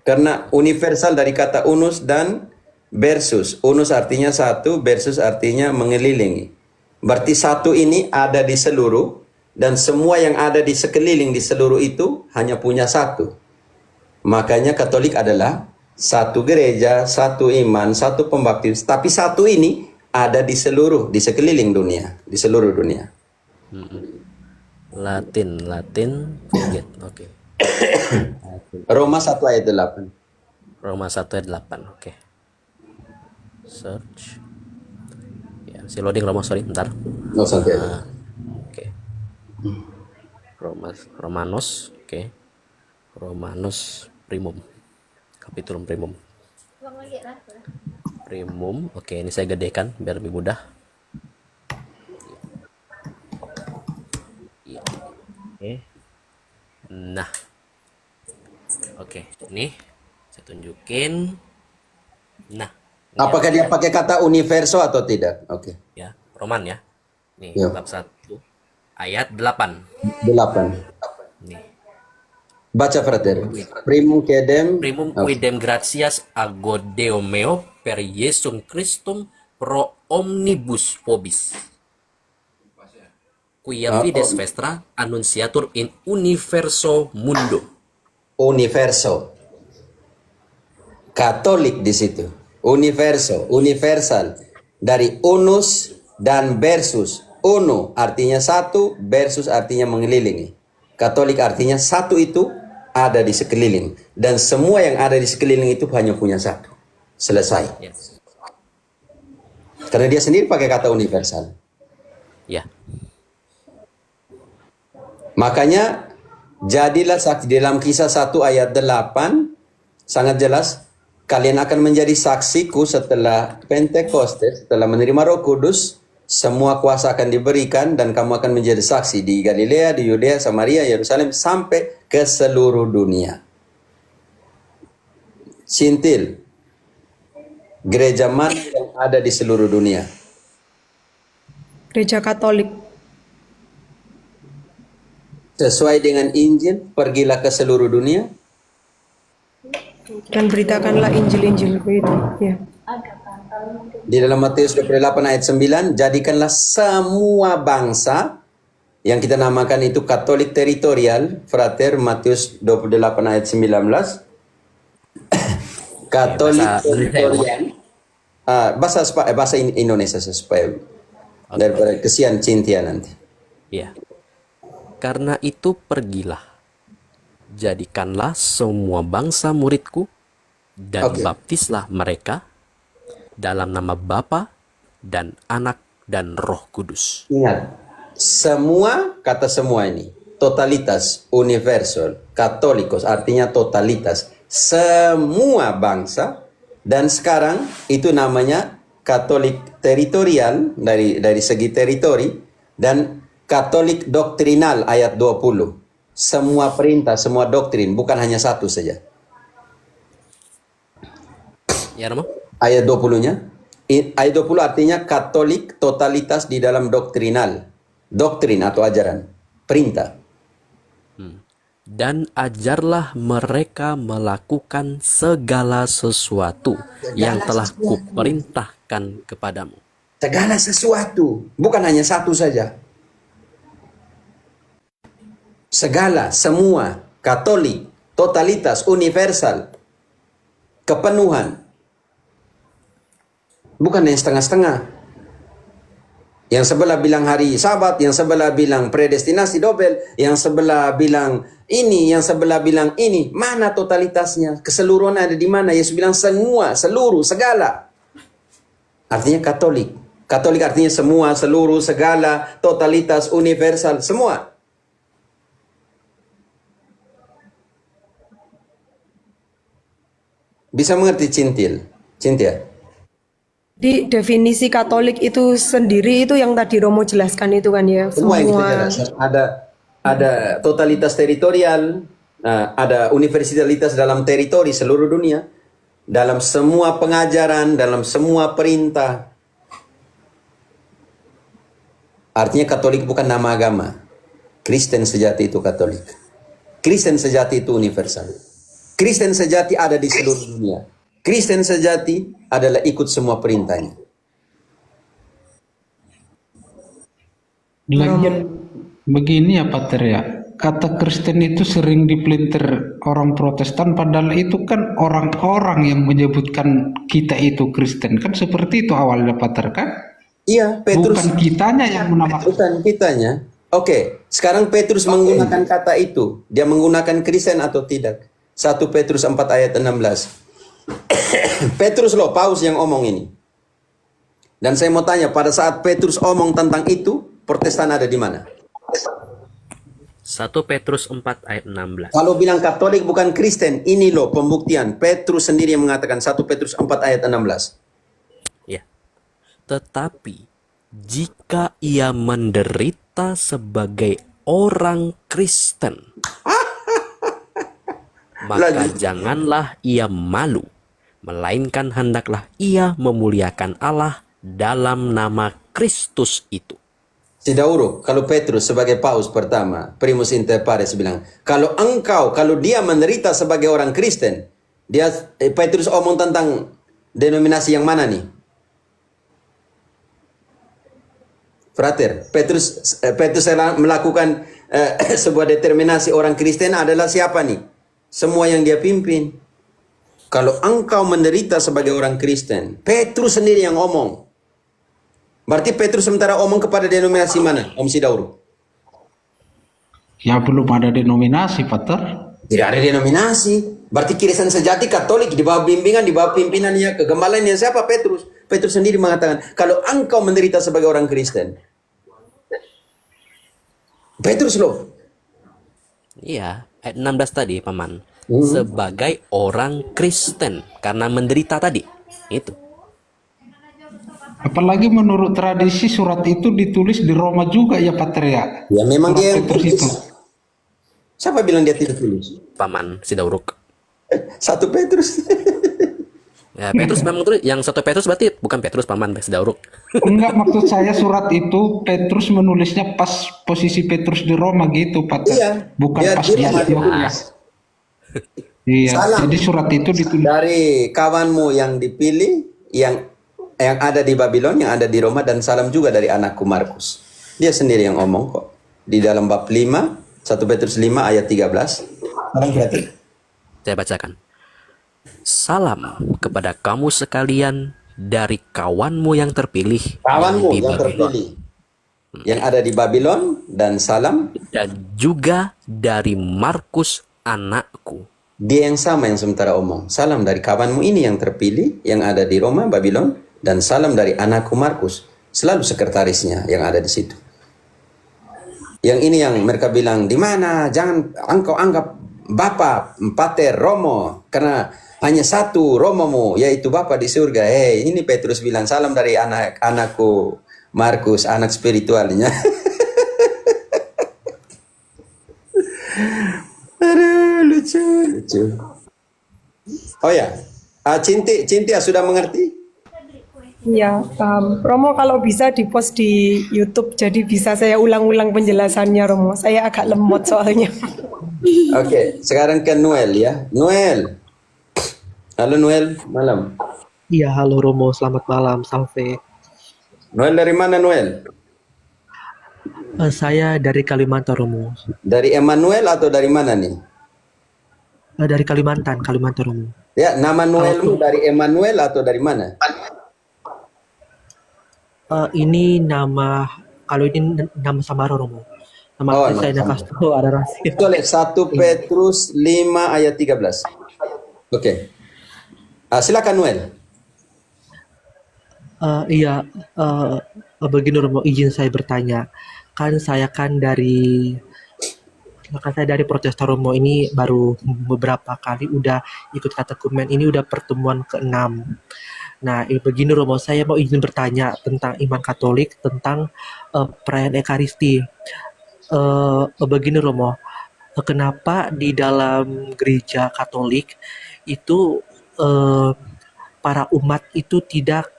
Karena universal dari kata unus dan versus. Unus artinya satu, versus artinya mengelilingi. Berarti satu ini ada di seluruh dan semua yang ada di sekeliling di seluruh itu hanya punya satu. Makanya Katolik adalah satu gereja, satu iman, satu pembaptis. Tapi satu ini ada di sekeliling dunia, di seluruh dunia. Latin, forget. Oke. Roma 1 ayat 8. Roma 1 ayat 8, oke. Search. Ya, si loading Roma, sorry, bentar. Santai. Oke. Romanos, oke. Romanos primum. Kapitulum primum. Primum, oke, ini saya gedekan biar lebih mudah. Oke. Nah. Oke, ini saya tunjukin. Nah. Apakah dia pakai kata universo atau tidak? Oke. Ya, Roman ya. Nih, Ya. bab 1 ayat 8. 8. Nih. Baca frater. Primum Quidem gratias ago Deo meo per Iesum Christum pro omnibus vobis. Quia fides vestra annunciatur in universo mundo. Universo. Katolik di situ. Universal. Dari unus dan versus. Uno artinya satu, versus artinya mengelilingi. Katolik artinya satu itu ada di sekeliling. Dan semua yang ada di sekeliling itu hanya punya satu. Selesai. Yes. Karena dia sendiri pakai kata universal. Ya. Makanya jadilah saksi dalam Kisah 1 ayat 8 sangat jelas, kalian akan menjadi saksiku setelah Pentekoste, setelah menerima Roh Kudus, semua kuasa akan diberikan dan kamu akan menjadi saksi di Galilea, di Yudea, Samaria, Yerusalem sampai ke seluruh dunia. Cintil. Gereja mana yang ada di seluruh dunia? Gereja Katolik. Sesuai dengan Injil, pergilah ke seluruh dunia. Dan beritakanlah Injil-Injilku itu. Ya. Di dalam Matius 28 ayat 9, jadikanlah semua bangsa yang kita namakan itu Katolik teritorial, frater, Matius 28 ayat 19. Katolik teritorial. Bahasa Indonesia supaya. daripada kesian Cynthia nanti. Ya. Karena itu pergilah, jadikanlah semua bangsa muridku, dan Oke. baptislah mereka dalam nama Bapa dan Anak dan Roh Kudus. Ingat, semua, kata semua ini, totalitas, universal, katolikos, artinya totalitas, semua bangsa, dan sekarang itu namanya Katolik teritorial dari segi teritori, dan Katolik doktrinal ayat 20. Semua perintah, semua doktrin, bukan hanya satu saja. Ya, Romo? Ayat 20-nya, ayat 20 artinya Katolik totalitas di dalam doktrinal. Doktrin atau ajaran, perintah. Dan ajarlah mereka melakukan segala sesuatu yang telah kuperintahkan kepadamu. Segala sesuatu, bukan hanya satu saja. Segala, semua, Katolik, totalitas, universal, kepenuhan. Bukan yang setengah-setengah. Yang sebelah bilang hari Sabat, yang sebelah bilang predestinasi dobel, yang sebelah bilang ini, yang sebelah bilang ini. Mana totalitasnya? Keseluruhan ada di mana? Yesus bilang semua, seluruh, segala. Artinya Katolik. Katolik artinya semua, seluruh, segala, totalitas, universal, semua. Bisa mengerti Cynthia? Di definisi Katolik itu sendiri itu yang tadi Romo jelaskan itu kan ya, Semua yang kita semua. jelaskan. Ada totalitas teritorial, ada universalitas dalam teritori seluruh dunia, dalam semua pengajaran, dalam semua perintah. Artinya Katolik bukan nama agama. Kristen sejati itu Katolik. Kristen sejati itu universal. Kristen sejati ada di seluruh dunia. Kristen sejati adalah ikut semua perintahnya. Lagian begini ya Pater ya, kata Kristen itu sering dipelintir orang Protestan, padahal itu kan orang-orang yang menyebutkan kita itu Kristen, kan seperti itu awalnya Pater kan? Iya, Petrus. Bukan kitanya yang menamakan. Bukan kitanya. Oke, sekarang Petrus menggunakan kata itu. Dia menggunakan Kristen atau tidak? 1 Petrus 4 ayat 16. Petrus loh, Paus yang omong ini. Dan saya mau tanya, pada saat Petrus omong tentang itu, Protestan ada di mana? 1 Petrus 4 ayat 16. Kalau bilang Katolik bukan Kristen, ini loh pembuktian. Petrus sendiri yang mengatakan 1 Petrus 4 ayat 16. Ya. Tetapi jika ia menderita sebagai orang Kristen, maka janganlah ia malu, melainkan hendaklah ia memuliakan Allah dalam nama Kristus itu. Si Dauro, kalau Petrus sebagai Paus pertama, primus inter pares bilang, kalau dia menderita sebagai orang Kristen, Petrus omong tentang denominasi yang mana nih? Frater, Petrus melakukan sebuah determinasi orang Kristen adalah siapa nih? Semua yang dia pimpin. Kalau engkau menderita sebagai orang Kristen, Petrus sendiri yang omong. Berarti Petrus sementara omong kepada denominasi mana, Om Sidauro? Ya belum ada denominasi Pater. Tidak ada denominasi. Berarti Kristen sejati Katolik di bawah bimbingan, di bawah pimpinannya, kegembalaannya siapa? Petrus. Petrus sendiri mengatakan, kalau engkau menderita sebagai orang Kristen. Petrus loh. Iya, ayat 16 tadi, Paman. Sebagai orang Kristen karena menderita tadi. Itu. Apalagi menurut tradisi surat itu ditulis di Roma juga ya Pater ya. Ya memang Surat dia yang Petrus tulis. itu. Siapa bilang dia tidak tulis? Paman Sidauruk. 1 Petrus. Ya, Petrus memang tulis. Yang 1 Petrus berarti bukan Petrus, Paman Sidauruk. Enggak, maksud saya surat itu Petrus menulisnya pas posisi Petrus di Roma gitu Pater. Iya, Bukan dia pas di di Roma, dia Antioquia. tulis. Iya, Salam. jadi surat itu ditulis. Dari kawanmu yang dipilih, yang ada di Babylon, yang ada di Roma, dan salam juga dari anakku Markus. Dia sendiri yang ngomong kok. Di dalam bab 5, 1 Petrus 5 ayat 13. Sekarang berarti. Saya bacakan. Salam kepada kamu sekalian dari kawanmu yang terpilih Kawanmu di yang Babylon. terpilih. yang ada di Babylon, dan salam Dan juga dari Markus anakku. dia yang sama yang sementara omong. Salam dari kawanmu ini yang terpilih, yang ada di Roma, Babylon, dan salam dari anakku Markus. Selalu sekretarisnya yang ada di situ. Yang ini yang mereka bilang, di mana? Jangan engkau anggap Bapa, Pater, Romo, karena hanya satu Romomu, yaitu Bapa di surga. Ini Petrus bilang, salam dari anakku Markus, anak spiritualnya. Aduh, lucu. Oh ya, Cinti sudah mengerti? Iya, Romo kalau bisa di-post di YouTube, jadi bisa saya ulang-ulang penjelasannya Romo. Saya agak lemot soalnya. Oke, sekarang ke Noel ya. Noel. Halo Noel, malam. Iya, halo Romo, selamat malam, salve. Noel dari mana Noel? Saya dari Kalimantan, Romo. Dari Emmanuel atau dari mana nih? Dari Kalimantan, Romo. Ya, nama Noelmu dari Emmanuel atau dari mana? Ini nama, kalau ini nama samaran, Romo. Nama Oh, saya nama Nakasto, ada rahasia. Boleh 1 Petrus 5 ayat 13. Oke. Silakan Noel. Iya, begini Romo, izin saya bertanya. Kan saya dari Protestan Romo, ini baru beberapa kali udah ikut katekumen, ini udah pertemuan ke-6. Nah, begini Romo, saya mau izin bertanya tentang iman Katolik, tentang perayaan Ekaristi. Begini Romo, kenapa di dalam gereja Katolik itu para umat itu tidak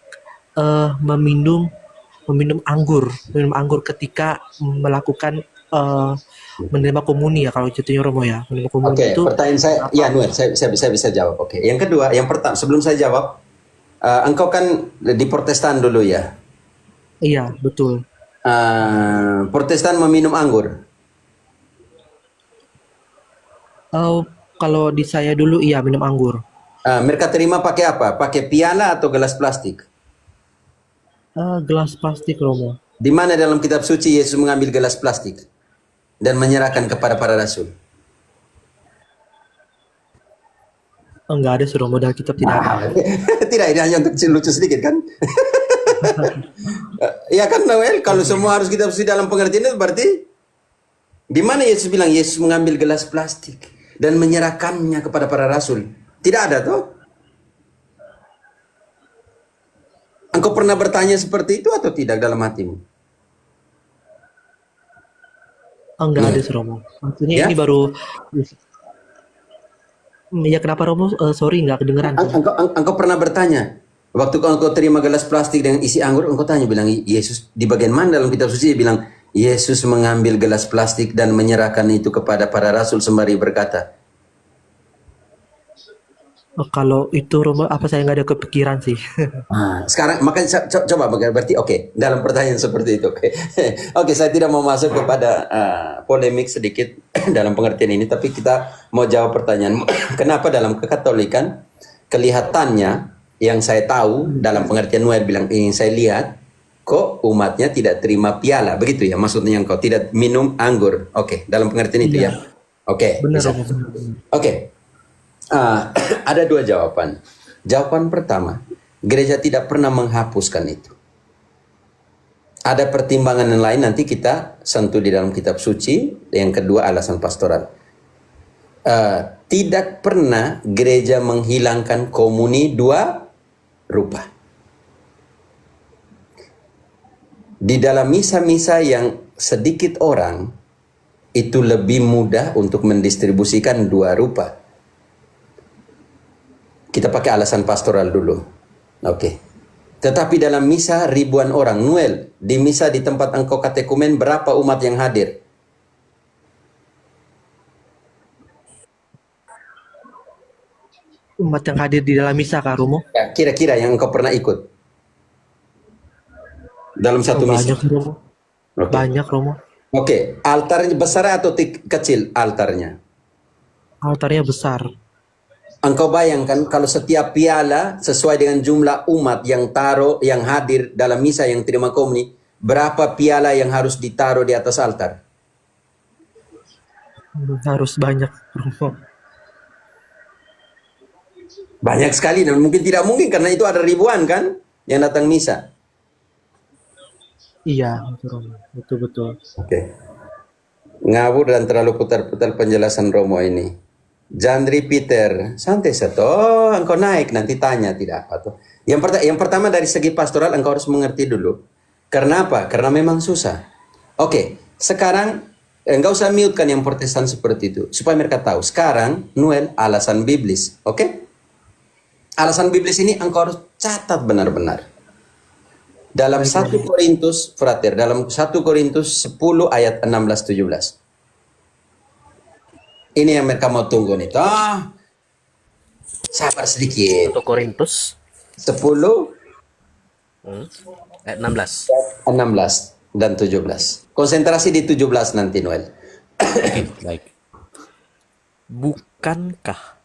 meminum anggur ketika melakukan menerima komuni ya, kalau jatuhnya Romo ya, menerima komuni Oke, itu. pertanyaan saya, ya Noel, saya bisa jawab. Oke, yang kedua, yang pertama, sebelum saya jawab, engkau kan di Protestan dulu ya? Iya, betul. Protestan meminum anggur? Kalau di saya dulu iya minum anggur. Mereka terima pakai apa? Pakai piala atau gelas plastik? Gelas plastik Romo. Di mana dalam kitab suci Yesus mengambil gelas plastik dan menyerahkan kepada para rasul? Enggak ada Romo, dalam kitab tidak ada. Tidak, ini hanya untuk lucu sedikit kan? Ya kan Noel, kalau semua harus kitab suci dalam pengertian itu berarti di mana Yesus bilang Yesus mengambil gelas plastik dan menyerahkannya kepada para rasul? Tidak ada toh? Engkau pernah bertanya seperti itu atau tidak dalam hatimu? Enggak ada Romo. Maksudnya Ya? ini baru. Ya kenapa Romo? Sorry nggak kedengeran. Engkau pernah bertanya waktu engkau terima gelas plastik dengan isi anggur, engkau tanya bilang Yesus di bagian mana dalam kitab suci? Dia bilang Yesus mengambil gelas plastik dan menyerahkan itu kepada para rasul sembari berkata. Kalau itu Romo, apa saya nggak ada kepikiran sih. Sekarang makanya coba berarti oke, dalam pertanyaan seperti itu oke. Oke, saya tidak mau masuk kepada polemik sedikit dalam pengertian ini, tapi kita mau jawab pertanyaan kenapa dalam kekatolikan kelihatannya yang saya tahu dalam pengertian Noel bilang ini saya lihat kok umatnya tidak terima piala, begitu ya maksudnya, yang kau tidak minum anggur. Oke, dalam pengertian itu ya. Oke, Benar bisa. Romo. Oke. Ada dua jawaban. Jawaban pertama, gereja tidak pernah menghapuskan itu. Ada pertimbangan yang lain, nanti kita sentuh di dalam kitab suci. Yang kedua, alasan pastoral. Tidak pernah gereja menghilangkan komuni dua rupa. Di dalam misa-misa yang sedikit orang, itu lebih mudah untuk mendistribusikan dua rupa. Kita pakai alasan pastoral dulu. Oke. Tetapi dalam misa ribuan orang. Noel, di misa di tempat engkau katekumen berapa umat yang hadir? Umat yang hadir di dalam misa Kak Romo? Ya, kira-kira yang engkau pernah ikut? Dalam satu misa? Banyak Romo. Oke. Banyak Romo. Oke. Altarnya besar atau kecil altarnya? Altarnya besar. Engkau bayangkan kalau setiap piala sesuai dengan jumlah umat yang taruh, yang hadir dalam misa yang terima komuni, berapa piala yang harus ditaruh di atas altar? Harus banyak, Romo. Banyak sekali, dan mungkin tidak mungkin karena itu ada ribuan kan yang datang misa. Iya, betul, Romo. Betul-betul. Oke. Ngawur dan terlalu putar-putar penjelasan Romo ini. Jandri Peter, santai satu, engkau naik nanti tanya tidak apa tuh. Yang pertama dari segi pastoral engkau harus mengerti dulu. Karena apa? Karena memang susah. Oke, sekarang enggak usah mute kan yang Protestan seperti itu supaya mereka tahu. Sekarang Noel alasan biblis, oke? Alasan biblis ini engkau harus catat benar-benar. Dalam 1 Korintus, frater, dalam 1 Korintus 10 ayat 16-17. Ini yang mereka mau tunggu nih. Sabar sedikit. 1 Korintus 10, ayat 16. 16 dan 17. Konsentrasi di 17 nanti, Noel. Baik. Bukankah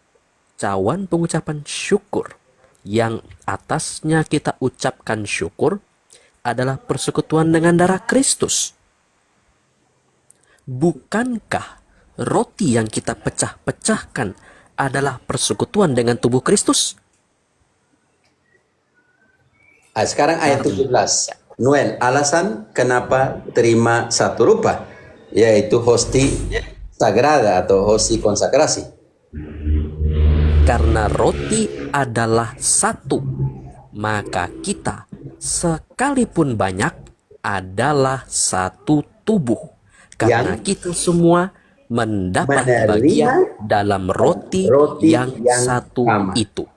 cawan pengucapan syukur yang atasnya kita ucapkan syukur adalah persekutuan dengan darah Kristus? Bukankah roti yang kita pecah-pecahkan adalah persekutuan dengan tubuh Kristus? Sekarang ayat 17. Noel, alasan kenapa terima satu rupa, yaitu hosti sagrada atau hosti konsakrasi. Karena roti adalah satu, maka kita sekalipun banyak adalah satu tubuh. Karena kita semua mendapat bagian dalam roti yang satu sama. itu.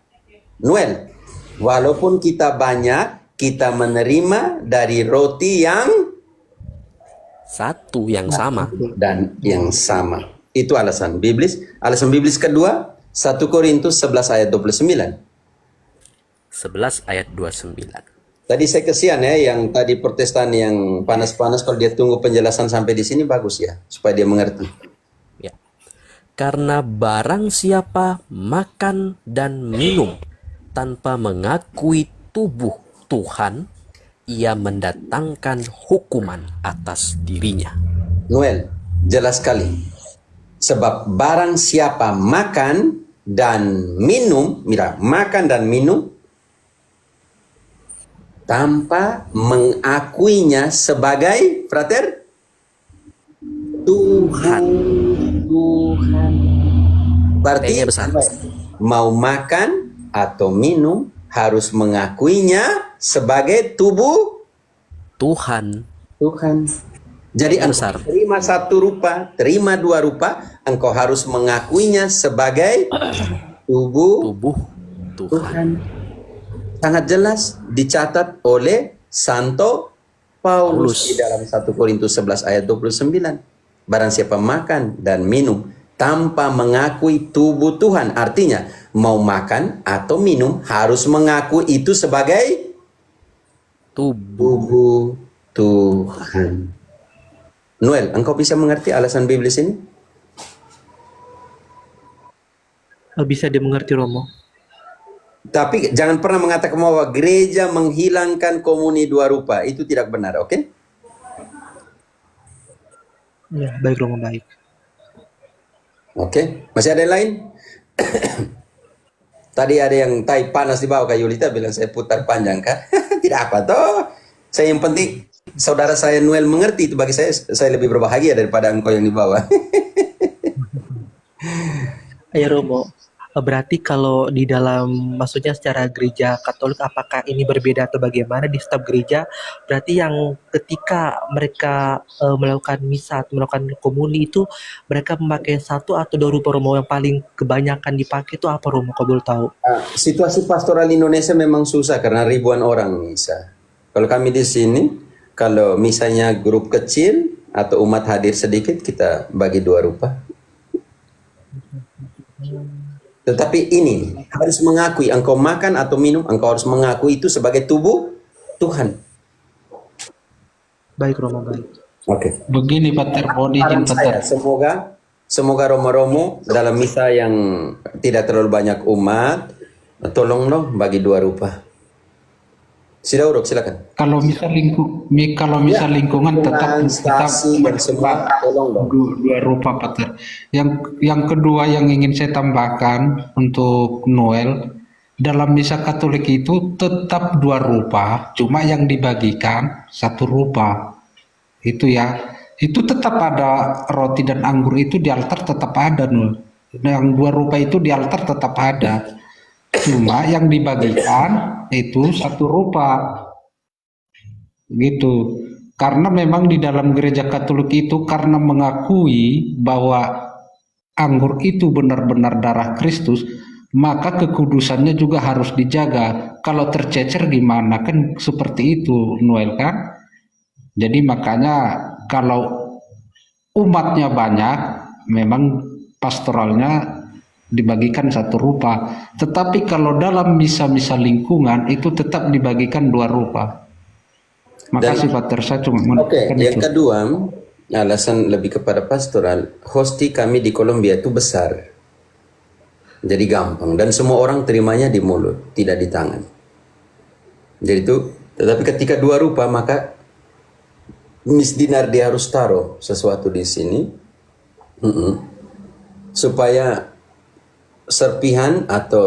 Noel, walaupun kita banyak, kita menerima dari roti yang satu yang sama. dan yang sama. Itu alasan biblis. Alasan biblis kedua, 1 Korintus 11 ayat 29. 11 ayat 29. Tadi saya kesian ya, yang tadi Protestan yang panas-panas, kalau dia tunggu penjelasan sampai di sini bagus ya, supaya dia mengerti. Ya. Karena barang siapa makan dan minum tanpa mengakui tubuh Tuhan, ia mendatangkan hukuman atas dirinya. Noel, jelas sekali. Sebab barang siapa makan dan minum, mira, makan dan minum tanpa mengakuinya sebagai, frater, Tuhan. Berarti T-nya besar. mau makan atau minum harus mengakuinya sebagai tubuh Tuhan. Jadi engkau Besar. terima satu rupa, terima dua rupa, engkau harus mengakuinya sebagai tubuh Tuhan. Sangat jelas dicatat oleh Santo Paulus di dalam 1 Korintus 11 ayat 29. Barang siapa makan dan minum tanpa mengakui tubuh Tuhan, artinya mau makan atau minum harus mengaku itu sebagai tubuh Tuhan. Noel, engkau bisa mengerti alasan biblis ini? Bisa dimengerti, Romo. Tapi jangan pernah mengatakan bahwa gereja menghilangkan komuni dua rupa. Itu tidak benar, oke? Ya, baik, Romo, baik. Oke, masih ada yang lain? Tadi ada yang tai panas di bawah, Kak Yulita bilang saya putar panjang, kan? Tidak apa toh. Saya yang penting saudara saya Noel mengerti, itu bagi saya lebih berbahagia daripada engkau yang di bawah. Ya, Romo. Berarti kalau di dalam, maksudnya secara gereja Katolik, apakah ini berbeda atau bagaimana di setiap gereja? Berarti yang ketika mereka melakukan misa atau melakukan komuni itu, mereka memakai satu atau dua rupa, Romo, yang paling kebanyakan dipakai itu apa, Romo, kalau boleh tahu? Situasi pastoral Indonesia memang susah karena ribuan orang misa. Kalau kami di sini, kalau misalnya grup kecil atau umat hadir sedikit, kita bagi dua rupa. Tetapi ini harus mengakui, engkau makan atau minum, engkau harus mengakui itu sebagai tubuh Tuhan. Baik, Romo, baik. Oke. Begini, Pater, mohon izin, Pater. Semoga Romo-Romo dalam misa yang tidak terlalu banyak umat, tolong dong bagi dua rupa. Sidauruk, silakan. Kalau misal lingkungan tetap Stasi dan semua, tolong dong. dua rupa Pater. Yang kedua yang ingin saya tambahkan untuk Noel, dalam misa Katolik itu tetap dua rupa, cuma yang dibagikan satu rupa. Itu ya, itu tetap ada roti dan anggur itu di altar tetap ada, Noel. Yang dua rupa itu di altar tetap ada. Cuma yang dibagikan itu satu rupa. Gitu. Karena memang di dalam gereja Katolik itu karena mengakui bahwa anggur itu benar-benar darah Kristus, maka kekudusannya juga harus dijaga. Kalau tercecer gimana? Kan seperti itu, Noel kan? Jadi makanya kalau umatnya banyak, memang pastoralnya dibagikan satu rupa. Tetapi kalau dalam misa-misa lingkungan itu tetap dibagikan dua rupa. Makasih Pater, saya cuma Oke, yang itu. kedua, alasan lebih kepada pastoral, hosti kami di Kolombia itu besar. Jadi gampang dan semua orang terimanya di mulut, tidak di tangan. Jadi itu, tetapi ketika dua rupa maka Miss Dinar dia harus taruh sesuatu di sini supaya serpihan atau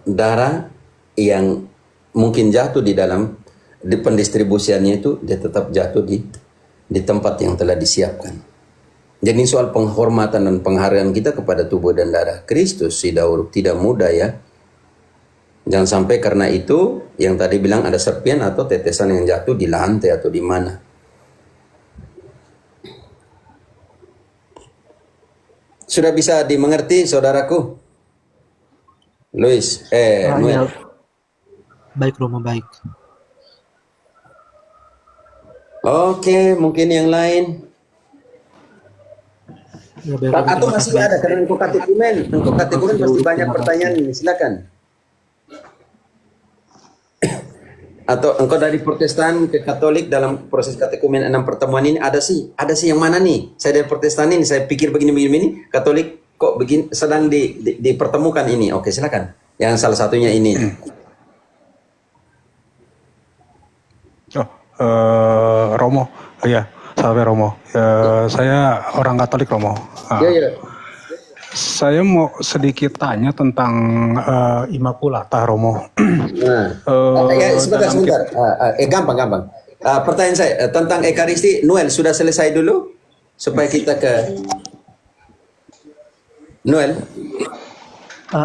darah yang mungkin jatuh di dalam di pendistribusiannya itu dia tetap jatuh di tempat yang telah disiapkan. Jadi soal penghormatan dan penghargaan kita kepada tubuh dan darah Kristus Sidauruk tidak mudah ya. Jangan sampai karena itu yang tadi bilang ada serpihan atau tetesan yang jatuh di lantai atau di mana. Sudah bisa dimengerti saudaraku? Luis, Noel. Baik Romo, baik. Oke, mungkin yang lain. Ya, baik, Romo, Atau terima masih kasih. ada karena untuk katekumen pasti banyak pertanyaan ini. Silakan. Atau engkau dari Protestan ke Katolik dalam proses katekumen 6 pertemuan ini ada sih yang mana nih? Saya dari Protestan ini, saya pikir begini, Katolik kok begini sedang dipertemukan ini. Oke, silakan. Yang salah satunya ini. Romo, ya, sampai Romo. Saya orang Katolik Romo. Ya. Saya mau sedikit tanya tentang Immaculata Romo. Sebentar. Gampang. Pertanyaan saya tentang Ekaristi, Noel sudah selesai dulu supaya kita ke Noel.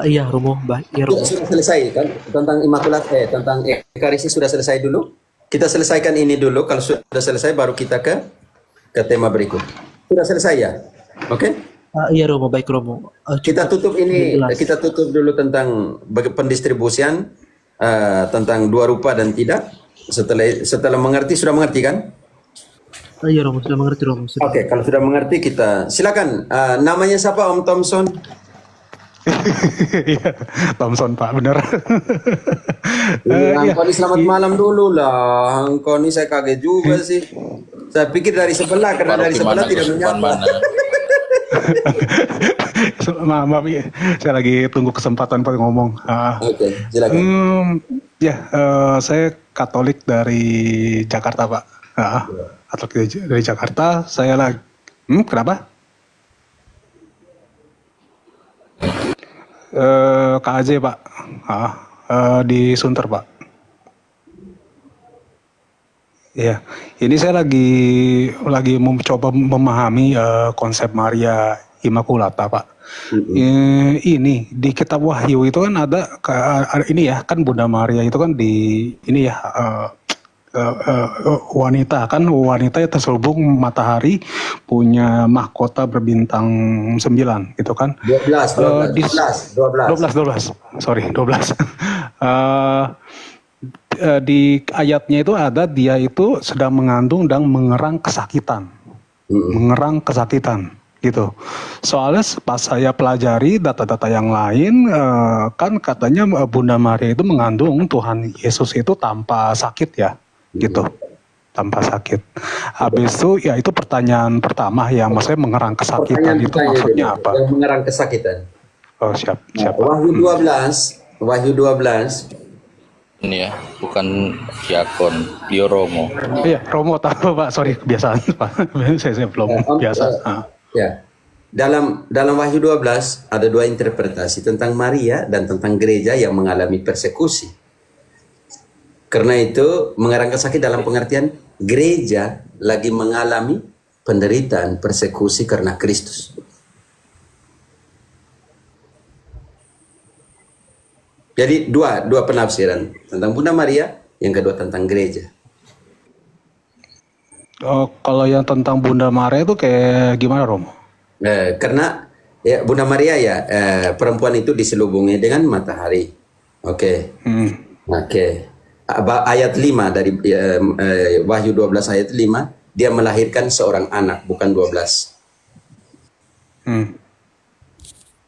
Iya Romo, baik. Iya Romo. Sudah selesai kan tentang Immaculata, tentang Ekaristi sudah selesai dulu. Kita selesaikan ini dulu. Kalau sudah selesai baru kita ke tema berikut. Sudah selesai ya? Oke? Iya Romo, baik Romo. Kita tutup ini. jelas. Kita tutup dulu tentang pendistribusian tentang dua rupa dan tidak. Setelah mengerti, sudah mengerti kan? Iya Romo, sudah mengerti Romo. Sudah. Oke, kalau sudah mengerti kita silakan. Namanya siapa Om Thompson? Iya, Thompson Pak, benar. Engkau ini selamat malam dulu lah. Engkau ini saya kaget juga sih. Saya pikir dari sebelah karena dari sebelah tidak menyapa. Maaf, saya lagi tunggu kesempatan Pak ngomong. Oke, silakan. Saya Katolik dari Jakarta Pak. Katolik dari Jakarta. Saya lagi. Kenapa? KAJ Pak, di Sunter Pak. Ya, ini saya lagi mencoba memahami konsep Maria Immaculata Pak. Ini di Kitab Wahyu itu kan ada ini ya, kan Bunda Maria itu kan di ini ya wanita yang terselubung matahari, punya mahkota berbintang 9 gitu kan. 12. Sorry, 12. Di ayatnya itu ada dia itu sedang mengandung dan mengerang kesakitan. Mengerang kesakitan gitu. Soalnya pas saya pelajari data-data yang lain kan katanya Bunda Maria itu mengandung Tuhan Yesus itu tanpa sakit ya. Gitu, tanpa sakit. Habis itu ya itu pertanyaan pertama ya, maksudnya mengerang kesakitan itu maksudnya apa? Yang mengerang kesakitan. Oh siap. Wahyu 12 Ini ya, bukan diakon, Leo Romo. Iya, Romo tahu Pak, sorry kebiasaan Pak. Saya belum biasa. Ya. Dalam Wahyu 12 ada dua interpretasi tentang Maria dan tentang gereja yang mengalami persekusi. Karena itu mengerangkan sakit dalam pengertian gereja lagi mengalami penderitaan persekusi karena Kristus. Jadi dua penafsiran tentang Bunda Maria, yang kedua tentang gereja. Oh, kalau yang tentang Bunda Maria itu kayak gimana Romo? Karena ya Bunda Maria ya perempuan itu diselubungi dengan matahari. Oke. Ayat 5 dari Wahyu 12 ayat 5, dia melahirkan seorang anak, bukan 12.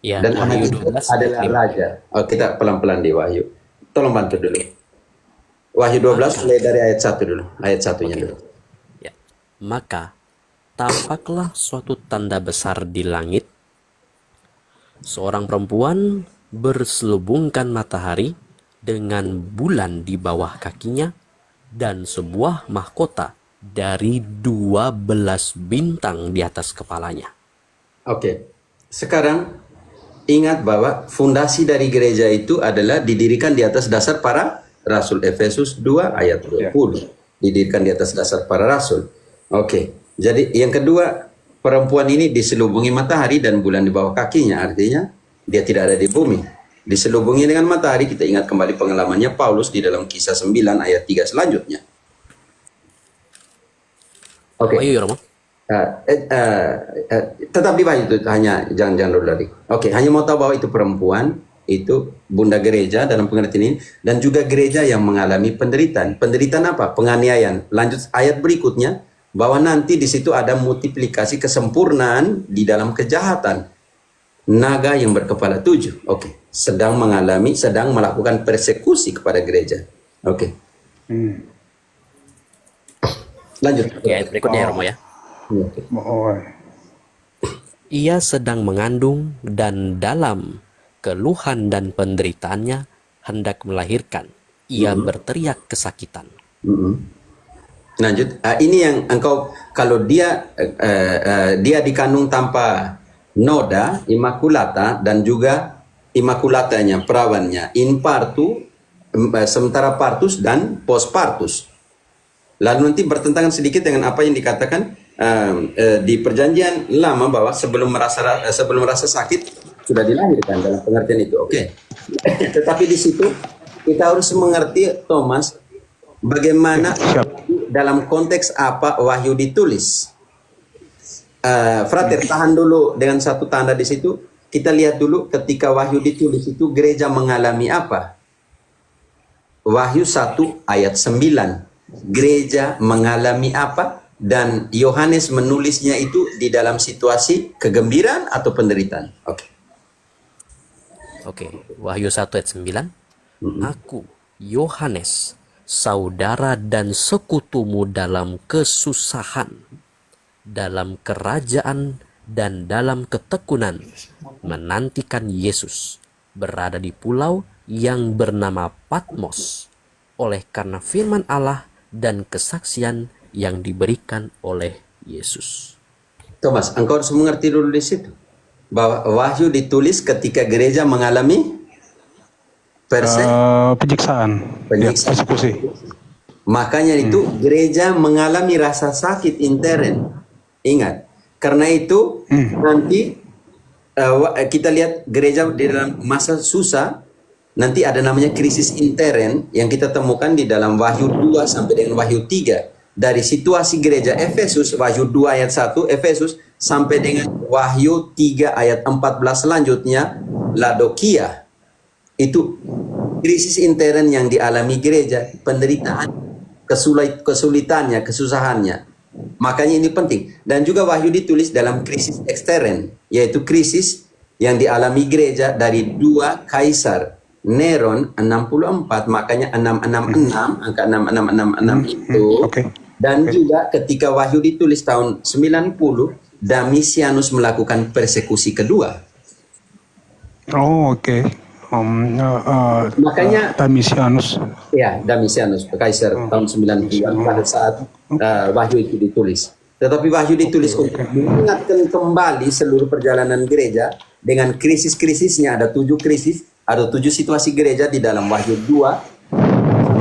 Ya, Dan Wahyu anak itu 12 adalah raja. Oh, kita pelan-pelan di Wahyu. Tolong bantu dulu. Wahyu 12 mulai dari ayat 1 dulu. Ayat 1-nya dulu. Ya. Maka tampaklah suatu tanda besar di langit. Seorang perempuan berselubungkan matahari dengan bulan di bawah kakinya dan sebuah mahkota dari 12 bintang di atas kepalanya. Oke. Sekarang ingat bahwa fondasi dari gereja itu adalah didirikan di atas dasar para rasul. Efesus 2 ayat 20. Didirikan di atas dasar para rasul. Oke. Jadi yang kedua, perempuan ini diselubungi matahari dan bulan di bawah kakinya. Artinya dia tidak ada di bumi. Diselubungi dengan matahari, kita ingat kembali pengalamannya Paulus di dalam Kisah 9 ayat 3 selanjutnya. Oke. Oh, iya, Romo. Tetap di Wahyu itu, hanya jangan dulu lari. Oke, hanya mau tahu bahwa itu perempuan, itu bunda gereja dalam pengertian ini, dan juga gereja yang mengalami penderitaan. Penderitaan apa? Penganiayaan. Lanjut ayat berikutnya, bahwa nanti di situ ada multiplikasi kesempurnaan di dalam kejahatan. Naga yang berkepala 7. Oke, sedang melakukan persekusi kepada gereja. Oke. Lanjut. Oke, ayat berikutnya ya, Romo ya. Ia sedang mengandung dan dalam keluhan dan penderitaannya hendak melahirkan. Ia berteriak kesakitan. Lanjut. Ini yang engkau, kalau dia dikandung tanpa noda, immaculata, dan juga immaculatanya, perawannya, in partu, sementara partus dan postpartus. Lalu nanti bertentangan sedikit dengan apa yang dikatakan di perjanjian lama, bahwa sebelum merasa sakit sudah dilahirkan, dalam pengertian itu. Oke. Tetapi di situ kita harus mengerti, Thomas, bagaimana dalam konteks apa Wahyu ditulis. Frater, tahan dulu dengan satu tanda di situ. Kita lihat dulu ketika Wahyu ditulis itu gereja mengalami apa. Wahyu 1 ayat 9. Gereja mengalami apa? Dan Yohanes menulisnya itu di dalam situasi kegembiraan atau penderitaan. Oke, Wahyu 1 ayat 9. Aku, Yohanes, saudara dan sekutumu dalam kesusahan, dalam kerajaan dan dalam ketekunan, menantikan Yesus, berada di pulau yang bernama Patmos, oleh karena firman Allah dan kesaksian yang diberikan oleh Yesus. Thomas, engkau harus mengerti dulu di situ bahwa Wahyu ditulis ketika gereja mengalami penyiksaan, persekusi. Makanya itu gereja mengalami rasa sakit intern. Ingat, karena itu nanti kita lihat gereja di dalam masa susah, nanti ada namanya krisis intern yang kita temukan di dalam Wahyu 2 sampai dengan Wahyu 3. Dari situasi gereja Efesus, Wahyu 2 ayat 1 Efesus, sampai dengan Wahyu 3 ayat 14 selanjutnya, Laodikia. Itu krisis intern yang dialami gereja, penderitaan, kesulitannya, kesusahannya. Makanya ini penting. Dan juga Wahyu ditulis dalam krisis ekstern, yaitu krisis yang dialami gereja dari 2 kaisar. Neron 64, makanya 666, angka 6666 itu. Dan juga ketika Wahyu ditulis tahun 90, Domitianus melakukan persekusi kedua. Oh, oke. Makanya Domitianus. ya, Domitianus, Kaisar tahun 90-an pada saat Wahyu itu ditulis. Tetapi Wahyu ditulis untuk mengingatkan kembali seluruh perjalanan gereja dengan krisis-krisisnya. Ada 7 krisis, ada 7 situasi gereja di dalam Wahyu 2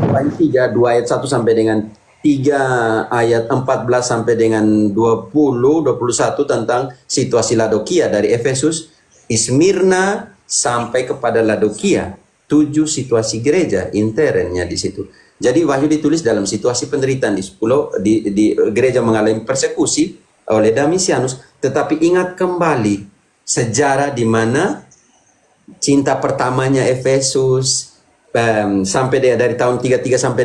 ayat 2 ayat 1 sampai dengan 3 ayat 14 sampai dengan 20 21 tentang situasi Laodikia dari Efesus, Smyrna sampai kepada Laodikia. 7 situasi gereja internnya di situ. Jadi Wahyu ditulis dalam situasi penderitaan di gereja mengalami persekusi oleh Domitianus, tetapi ingat kembali sejarah di mana cinta pertamanya Efesus sampai dari tahun 33 sampai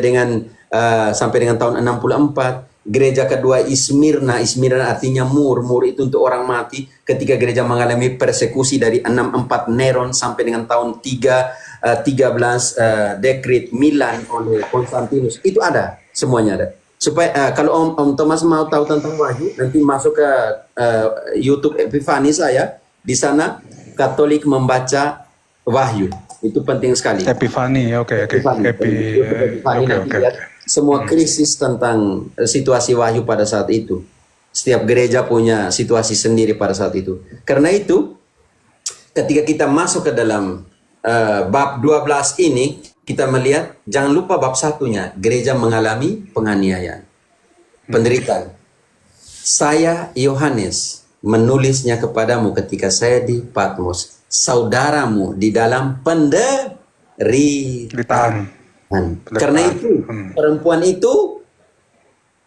dengan tahun 64. Gereja kedua Smyrna artinya mur itu untuk orang mati. Ketika gereja mengalami persekusi dari 64 Neron sampai dengan tahun 13 dekret Milan oleh Konstantinus. Itu ada, semuanya ada. Supaya kalau Om Thomas mau tahu tentang Wahyu, nanti masuk ke YouTube Epifani saya. Di sana Katolik membaca Wahyu. Itu penting sekali. Epifani, oke. Epifani nanti lihat semua krisis tentang situasi Wahyu pada saat itu. Setiap gereja punya situasi sendiri pada saat itu. Karena itu, ketika kita masuk ke dalam bab 12 ini, kita melihat, jangan lupa bab 1-nya, gereja mengalami penganiayaan, penderitaan. Saya, Yohanes, menulisnya kepadamu ketika saya di Patmos, saudaramu di dalam penderitaan. Karena itu, perempuan itu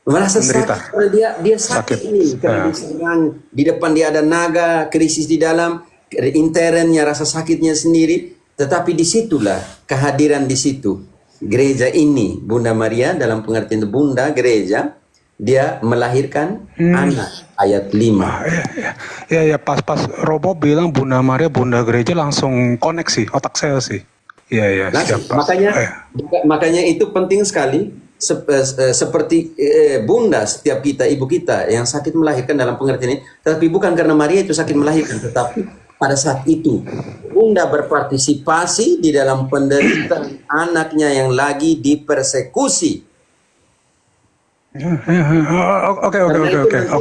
merasa sakit karena dia sakit ini, karena diserang, di depan dia ada naga, krisis di dalam, internnya rasa sakitnya sendiri. Tetapi disitulah kehadiran di situ gereja ini, Bunda Maria dalam pengertian bunda gereja, dia melahirkan anak, ayat 5. Ya, pas Robo bilang Bunda Maria, Bunda Gereja, langsung koneksi otak saya sih. Iya, siap. Makanya itu penting sekali, seperti bunda setiap kita, ibu kita yang sakit melahirkan dalam pengertian ini, tapi bukan karena Maria itu sakit melahirkan, tetapi pada saat itu bunda berpartisipasi di dalam penderitaan anaknya yang lagi dipersekusi. Oke.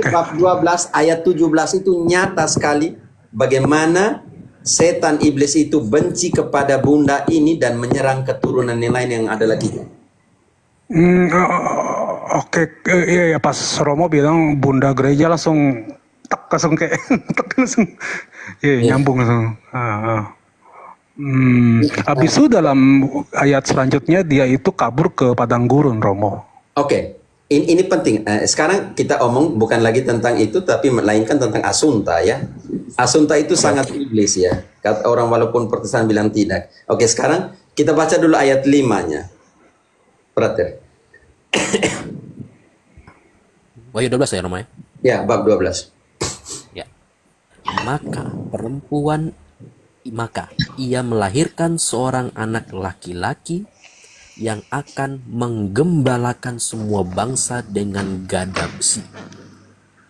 Bab 12 ayat 17 itu nyata sekali bagaimana setan iblis itu benci kepada bunda ini dan menyerang keturunan yang lain yang ada lagi. Iya, pas Romo bilang Bunda Gereja langsung kayak langsung nyambung langsung. Habis itu dalam ayat selanjutnya dia itu kabur ke padang gurun, Romo. Oke. Ini penting. Sekarang kita omong bukan lagi tentang itu, tapi melainkan tentang asunta ya. Asunta itu sangat iblis ya. Kata orang walaupun Protestan bilang tidak. Oke, sekarang kita baca dulu ayat 5-nya. Prater. Wahyu 12 ya, Romo ya? Ya, bab 12. Ya. Maka ia melahirkan seorang anak laki-laki yang akan menggembalakan semua bangsa dengan gada besi.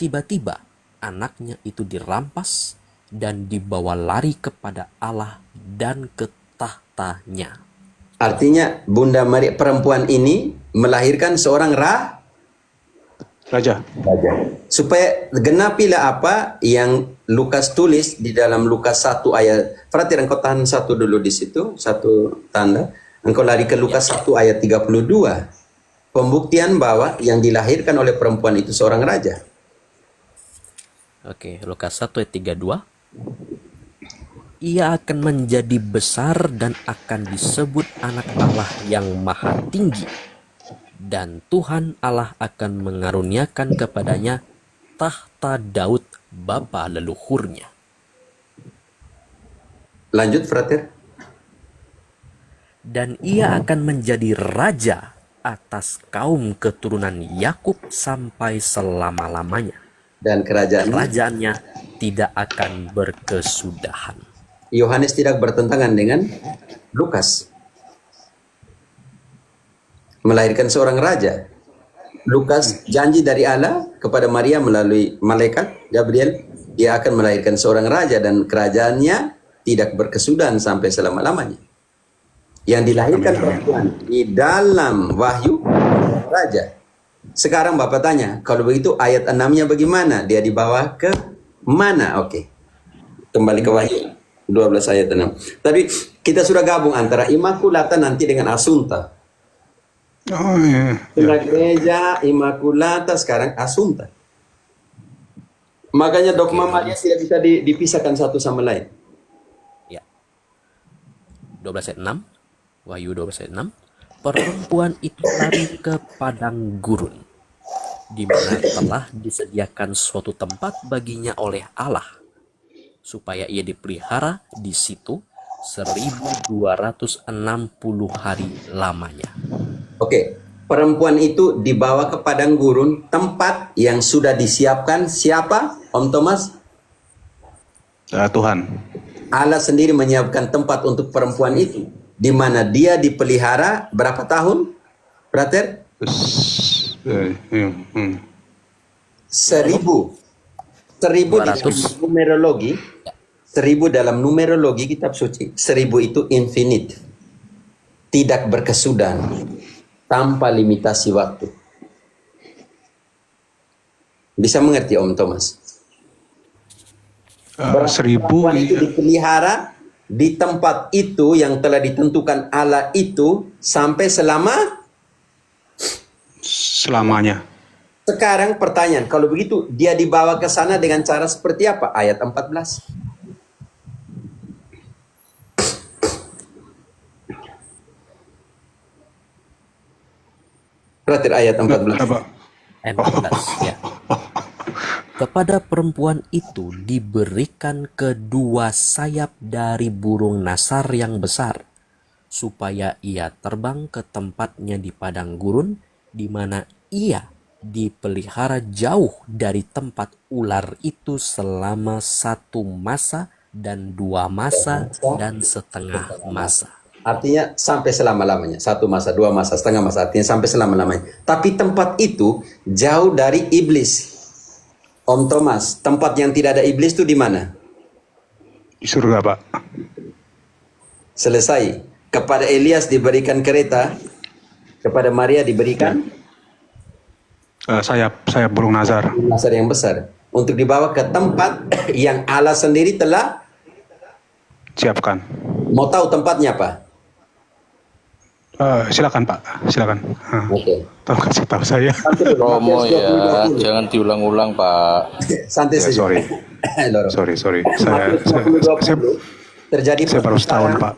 Tiba-tiba anaknya itu dirampas dan dibawa lari kepada Allah dan ke tahtanya. Artinya Bunda Maria perempuan ini melahirkan seorang raja. Supaya genapilah apa yang Lukas tulis di dalam Lukas 1 ayat. Perhatikan, engkau tahan satu dulu di situ, satu tanda. Engkau lari ke Lukas 1 ayat 32. Pembuktian bahwa yang dilahirkan oleh perempuan itu seorang raja. Oke, Lukas 1 ayat 32. Ia akan menjadi besar dan akan disebut anak Allah yang maha tinggi. Dan Tuhan Allah akan mengaruniakan kepadanya tahta Daud bapa leluhurnya. Lanjut, Frater. Dan ia akan menjadi raja atas kaum keturunan Yakub sampai selama-lamanya. Dan kerajaannya tidak akan berkesudahan. Yohanes tidak bertentangan dengan Lukas. Melahirkan seorang raja. Lukas janji dari Allah kepada Maria melalui malaikat Gabriel, dia akan melahirkan seorang raja dan kerajaannya tidak berkesudahan sampai selama-lamanya. Yang dilahirkan perempuan di dalam Wahyu raja. Sekarang Bapak tanya, kalau begitu ayat 6-nya bagaimana? Dia dibawa ke mana? Oke. Kembali ke Wahyu 12 ayat 6. Tapi kita sudah gabung antara Immaculata nanti dengan Assunta. Oh iya. Tengah gereja, Immaculata, sekarang Assunta. Makanya dogma Maria tidak bisa dipisahkan satu sama lain. Ya. 12 ayat 6. Wahyu 12 ayat 6. Perempuan itu lari ke padang gurun, di mana telah disediakan suatu tempat baginya oleh Allah, supaya ia dipelihara di situ 1260 hari lamanya. Oke, perempuan itu dibawa ke padang gurun, tempat yang sudah disiapkan siapa, Om Thomas? Tuhan. Allah sendiri menyiapkan tempat untuk perempuan itu, di mana dia dipelihara berapa tahun, Frater? 1000 di dalam numerologi, 1000 dalam numerologi kitab suci, 1000 itu infinite, tidak berkesudahan, tanpa limitasi waktu. Bisa mengerti Om Thomas? 1000 itu dipelihara di tempat itu yang telah ditentukan Allah itu sampai selamanya. Sekarang pertanyaan, kalau begitu dia dibawa ke sana dengan cara seperti apa? Ayat 14. Berarti ayat 14. Ayat 14, ya. Kepada perempuan itu diberikan kedua sayap dari burung nasar yang besar, supaya ia terbang ke tempatnya di padang gurun, di mana ia dipelihara jauh dari tempat ular itu selama 1 masa dan 2 masa dan setengah masa. Artinya sampai selama-lamanya. 1 masa, 2 masa, setengah masa. Artinya sampai selama-lamanya. Tapi tempat itu jauh dari iblis. Om Thomas, tempat yang tidak ada iblis itu di mana? Di surga, Pak. Selesai. Kepada Elias diberikan kereta, kepada Maria diberikan sayap burung nazar. Nazar yang besar. Untuk dibawa ke tempat yang Allah sendiri telah siapkan. Mau tahu tempatnya apa? Silakan Pak, silakan. Oke. Kasih tahu saya. Romo ya, jangan diulang-ulang Pak. Santai saja. Sorry. Saya baru setahun Pak.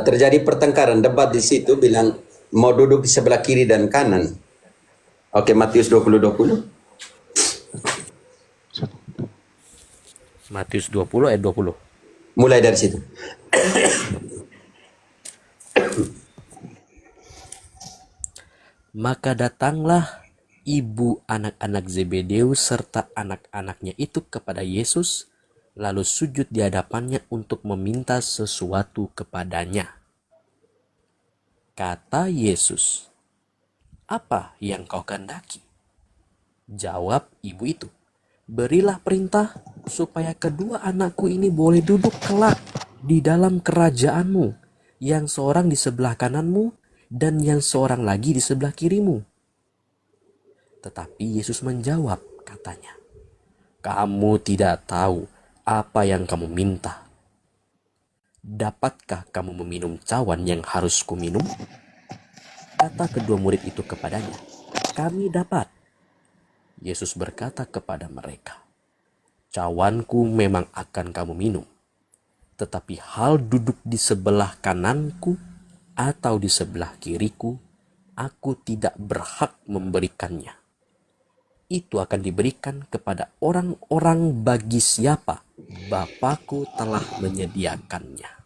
Terjadi pertengkaran, debat di situ, bilang mau duduk di sebelah kiri dan kanan. Oke, Matius 20:20. Matius 20 ayat 20. Mulai dari situ. Maka datanglah ibu anak-anak Zebedeus serta anak-anaknya itu kepada Yesus, lalu sujud di hadapannya untuk meminta sesuatu kepadanya. Kata Yesus, "Apa yang kau kehendaki?" Jawab ibu itu, "Berilah perintah supaya kedua anakku ini boleh duduk kelak di dalam kerajaanmu, yang seorang di sebelah kananmu dan yang seorang lagi di sebelah kirimu." Tetapi Yesus menjawab, katanya, "Kamu tidak tahu apa yang kamu minta. Dapatkah kamu meminum cawan yang harus kuminum?" Kata kedua murid itu kepadanya, "Kami dapat." Yesus berkata kepada mereka, "Cawanku memang akan kamu minum, tetapi hal duduk di sebelah kananku atau di sebelah kiriku, aku tidak berhak memberikannya. Itu akan diberikan kepada orang-orang bagi siapa Bapakku telah menyediakannya."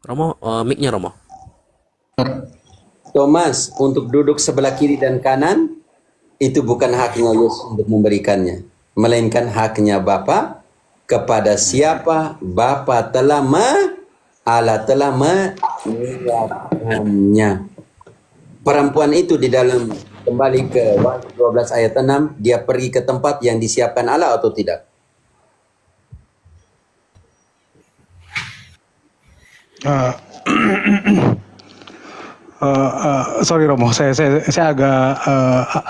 Romo, mic-nya Romo. Thomas, untuk duduk sebelah kiri dan kanan, itu bukan haknya Yesus untuk memberikannya, melainkan haknya Bapa kepada siapa Bapa telah Allah telah menyediakannya. Perempuan itu di dalam kembali ke Wahyu 12 ayat 6, dia pergi ke tempat yang disiapkan Allah atau tidak? Eh, sorry Romo, saya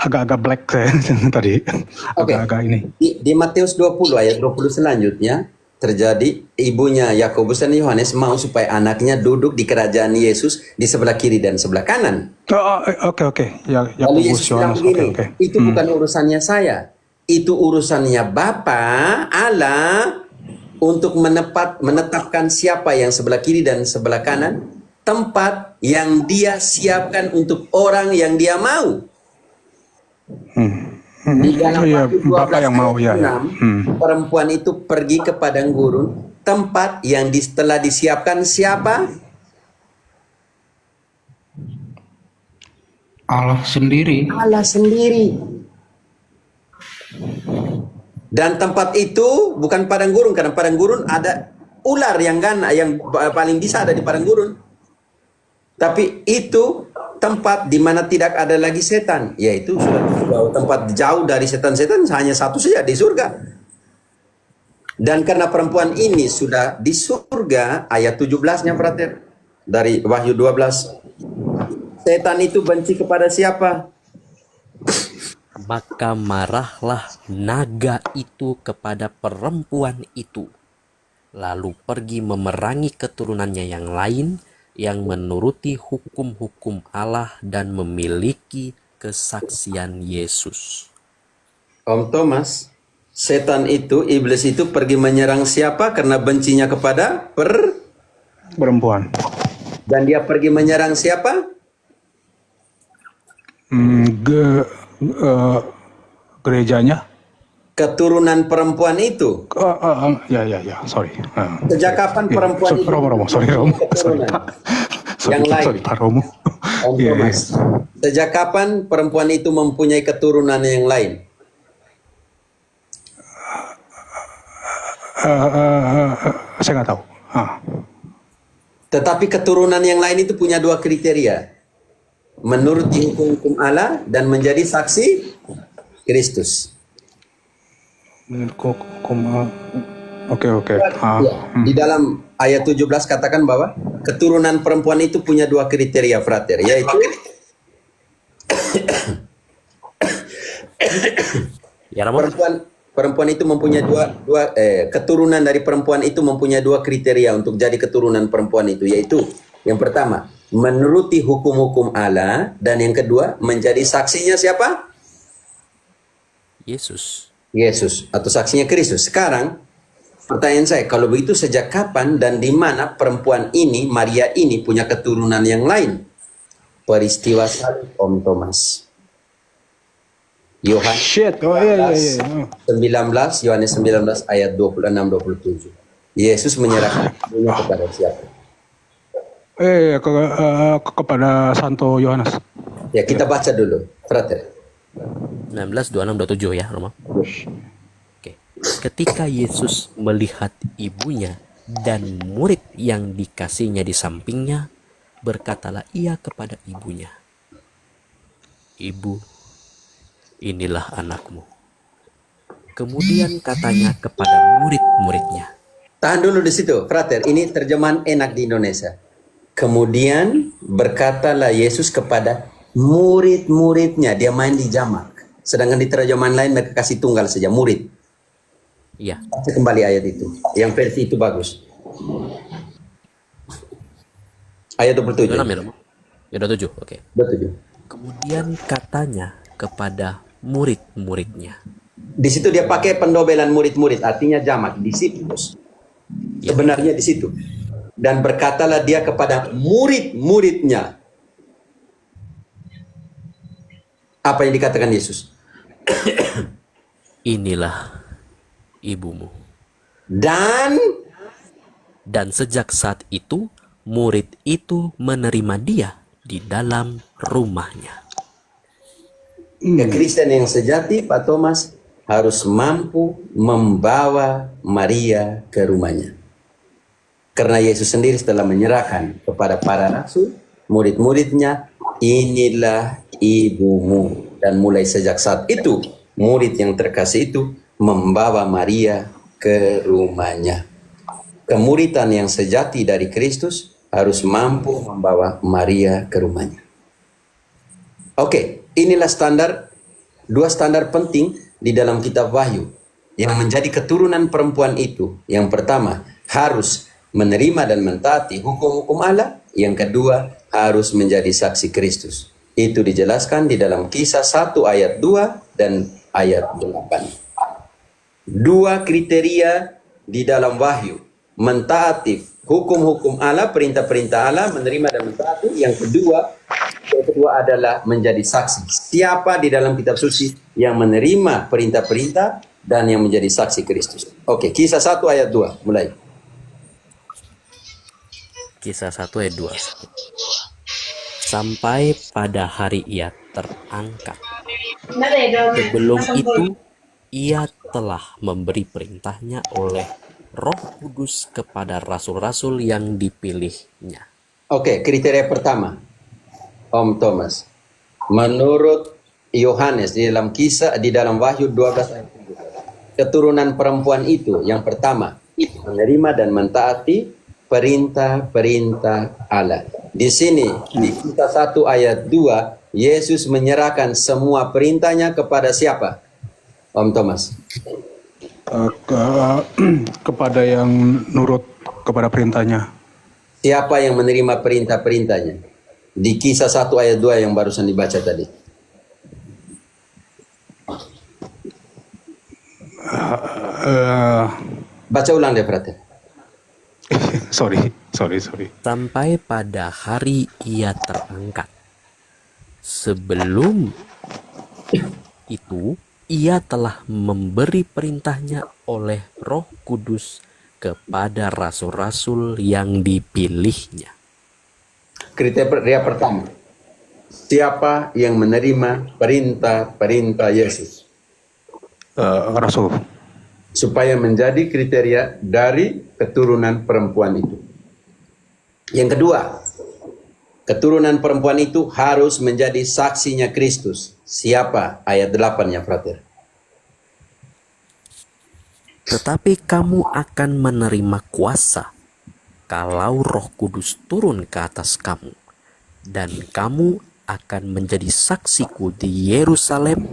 agak black saya tadi, agak ini. Di Matius 20 ayat 20 selanjutnya terjadi ibunya Yakobus dan Yohanes mau supaya anaknya duduk di kerajaan Yesus di sebelah kiri dan sebelah kanan. Oke. Ya, Lalu Yakobus, Yesus bilang Yohanes, begini, oke. itu bukan urusannya saya, itu urusannya Bapa Allah untuk menetapkan siapa yang sebelah kiri dan sebelah kanan, tempat yang dia siapkan untuk orang yang dia mau. Di dalam Wahyu 12 Bapak yang mau ya. ayat 6, perempuan itu pergi ke padang gurun, tempat yang telah disiapkan siapa? Allah sendiri. Allah sendiri. Dan tempat itu bukan padang gurun, karena padang gurun ada ular yang paling bisa ada di padang gurun. Tapi itu tempat di mana tidak ada lagi setan, yaitu sudah tempat jauh dari setan-setan, hanya satu saja di surga. Dan karena perempuan ini sudah di surga, ayat 17-nya frater, dari Wahyu 12. Setan itu benci kepada siapa? Maka marahlah naga itu kepada perempuan itu, lalu pergi memerangi keturunannya yang lain, yang menuruti hukum-hukum Allah dan memiliki kesaksian Yesus. Om Thomas, setan itu, iblis itu pergi menyerang siapa karena bencinya kepada perempuan. Dan dia pergi menyerang siapa? Gerejanya. Keturunan perempuan itu. Ya, sorry. Sejak kapan perempuan itu? Romo, sorry Romo. Sorry, Pak. Yang lain. Sorry Pak Romo. Om Thomas. Sejak kapan perempuan itu mempunyai keturunan yang lain? Saya nggak tahu. Tetapi keturunan yang lain itu punya dua kriteria. Menurut hukum Allah dan menjadi saksi Kristus. Oke. Di dalam ayat 17 katakan bahwa keturunan perempuan itu punya dua kriteria frater, yaitu perempuan itu mempunyai keturunan dari perempuan itu mempunyai dua kriteria untuk jadi keturunan perempuan itu, yaitu yang pertama menuruti hukum-hukum Allah, dan yang kedua menjadi saksinya siapa? Yesus atau saksinya Kristus. Sekarang pertanyaan saya, kalau begitu sejak kapan dan di mana perempuan ini, Maria ini punya keturunan yang lain? Peristiwa salib, Om Thomas. Yohanes 19 ayat 26-27. Yesus menyerahkan dirinya kepada siapa? Kepada Santo Yohanes. Ya, kita baca dulu, frater. 19, 26, 27 ya, Romo. Oke. Ketika Yesus melihat ibunya dan murid yang dikasihnya di sampingnya, berkatalah ia kepada ibunya, "Ibu, inilah anakmu." Kemudian katanya kepada murid-muridnya. Tahan dulu di situ, frater. Ini terjemahan enak di Indonesia. Kemudian berkatalah Yesus kepada murid-muridnya. Dia main di jamak. Sedangkan di terjemahan lain mereka kasih tunggal saja, murid. Iya. Baca kembali ayat itu. Yang versi itu bagus. Ayat 27. 26 ya, Romo? Ya, 27, oke. 27. Kemudian katanya kepada murid-muridnya. Di situ dia pakai pendobelan murid-murid, artinya jamak, disipulus. Sebenarnya di situ. Dan berkatalah dia kepada murid-muridnya. Apa yang dikatakan Yesus? Inilah ibumu. Dan sejak saat itu murid itu menerima dia di dalam rumahnya. Kristen yang sejati, Pak Thomas, harus mampu membawa Maria ke rumahnya. Karena Yesus sendiri setelah menyerahkan kepada para rasul, murid-muridnya, inilah ibumu. Dan mulai sejak saat itu, murid yang terkasih itu membawa Maria ke rumahnya. Kemuridan yang sejati dari Kristus harus mampu membawa Maria ke rumahnya. Oke, inilah dua standar penting di dalam kitab Wahyu yang menjadi keturunan perempuan itu. Yang pertama, harus menerima dan mentaati hukum-hukum Allah. Yang kedua, harus menjadi saksi Kristus. Itu dijelaskan di dalam Kisah 1 ayat 2 dan ayat 8. Dua kriteria di dalam Wahyu. Mentaati hukum-hukum Allah, perintah-perintah Allah, menerima dan mentaati. Yang kedua adalah menjadi saksi. Siapa di dalam kitab suci yang menerima perintah-perintah dan yang menjadi saksi Kristus. Oke, Kisah 1 ayat 2, mulai. Kisah 1 ayat 2. Sampai pada hari ia terangkat. Sebelum itu, ia telah memberi perintahnya oleh Roh Kudus kepada rasul-rasul yang dipilihnya. Oke, kriteria pertama, Om Thomas. Menurut Yohanes di dalam Wahyu 12 ayat 7, keturunan perempuan itu yang pertama menerima dan mentaati perintah-perintah Allah. Di sini di Kisah 1 ayat 2, Yesus menyerahkan semua perintahnya kepada siapa? Om Thomas. Kepada yang nurut kepada perintahnya. Siapa yang menerima perintah-perintahnya? Di Kisah 1 ayat 2 yang barusan dibaca tadi. Baca ulang deh, Frater. Sorry. Sampai pada hari ia terangkat. Sebelum itu, ia telah memberi perintahnya oleh Roh Kudus kepada rasul-rasul yang dipilihnya. Kriteria pertama, siapa yang menerima perintah-perintah Yesus? Rasul. Supaya menjadi kriteria dari keturunan perempuan itu. Yang kedua, keturunan perempuan itu harus menjadi saksinya Kristus. Siapa? Ayat 8-nya, Frater. Tetapi kamu akan menerima kuasa kalau Roh Kudus turun ke atas kamu, dan kamu akan menjadi saksiku di Yerusalem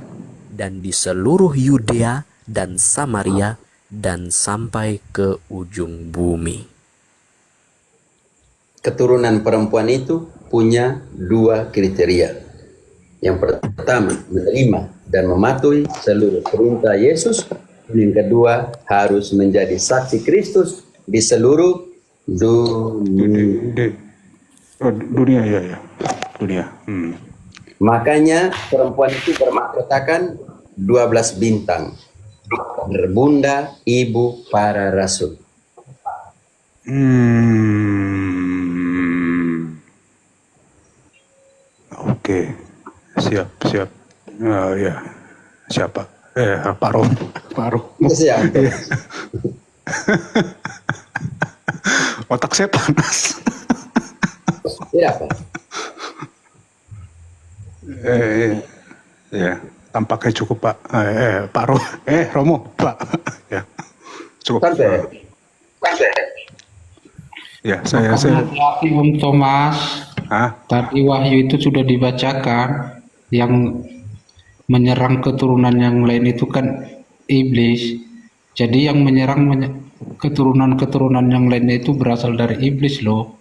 dan di seluruh Yudea dan Samaria dan sampai ke ujung bumi. Keturunan perempuan itu punya dua kriteria. Yang pertama, menerima dan mematuhi seluruh perintah Yesus. Yang kedua, harus menjadi saksi Kristus di seluruh dunia. Dunia. Makanya perempuan itu bermahkotakan 12 bintang. Bunda, ibu para rasul. Oke. Siap. Ya. Siapa? Pak Rom. Siap. Otak saya panas. Siapa? Ya, tampaknya cukup Pak. Pak Romo, Pak. Ya, cukup. Santai. Ya, saya. Hati-hati Om Thomas. Tadi Wahyu itu sudah dibacakan, yang menyerang keturunan yang lain itu kan iblis. Jadi yang menyerang keturunan-keturunan yang lainnya itu berasal dari iblis loh.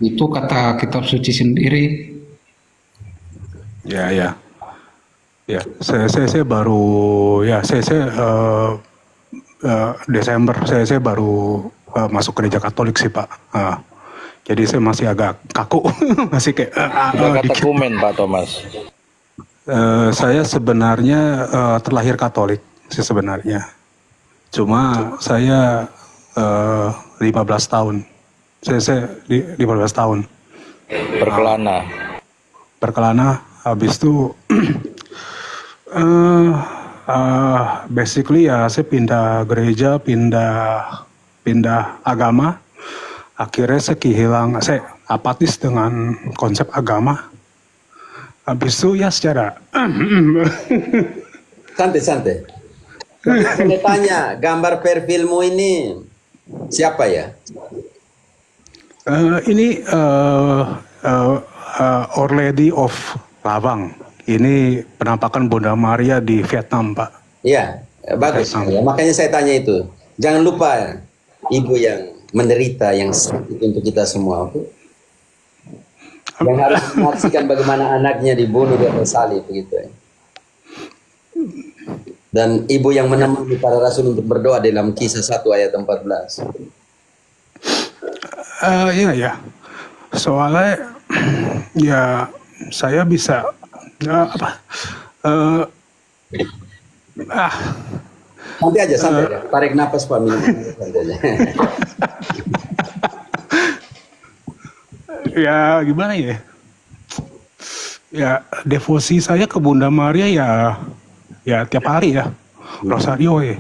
Itu kata kitab suci sendiri. Ya. Saya baru Desember saya baru masuk gereja Katolik sih Pak. Jadi saya masih agak kaku, masih kayak katekumen Pak Thomas. Saya sebenarnya terlahir Katolik sih sebenarnya. Cuma saya 15 tahun. Saya 15 tahun. Berkelana. Habis itu basically ya saya pindah gereja, pindah agama. Akhirnya saya apatis dengan konsep agama. Habis itu ya secara Santai. Saya tanya, gambar perfilmu ini siapa ya? ini Our Lady of Lawang. Ini penampakan Bunda Maria di Vietnam, Pak. Iya, bagus. Ya, makanya saya tanya itu. Jangan lupa ibu yang menderita, yang sakit untuk kita semua. Oke? Yang harus menyaksikan bagaimana anaknya dibunuh di atas salib begitu ya. Dan ibu yang menemani para rasul untuk berdoa dalam Kisah 1 ayat 14. Iya. Soalnya ya saya bisa Santai aja. Tarik napas Pak. Santai aja. ya gimana ya? Ya devosi saya ke Bunda Maria ya tiap hari ya. Rosario ya.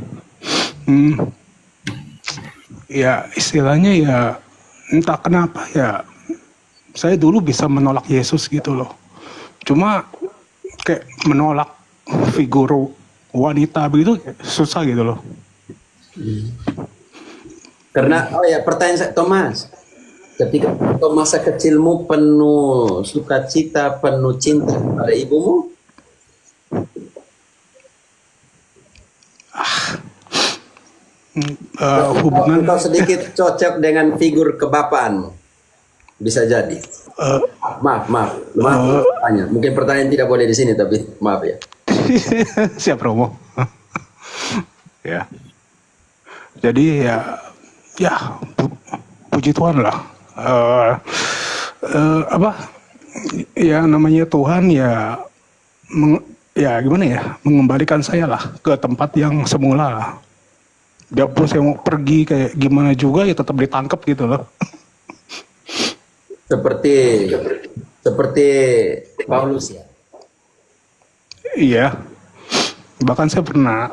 Ya istilahnya ya entah kenapa ya saya dulu bisa menolak Yesus gitu loh. Cuma kayak menolak figur wanita begitu susah gitu loh. Karena pertanyaan saya, Thomas, ketika masa kecilmu penuh sukacita, penuh cinta pada ibumu, hubungan atau sedikit cocok dengan figur kebapaanmu, bisa jadi. Maaf, tanya. Mungkin pertanyaan tidak boleh di sini, tapi maaf ya. siap Romo. Ya. Jadi ya puji Tuhan lah. Ya namanya Tuhan ya gimana ya, mengembalikan saya lah ke tempat yang semula lah. Biarpun saya mau pergi kayak gimana juga ya tetap ditangkap gitu loh. Seperti Paulus ya. Iya. Bahkan saya pernah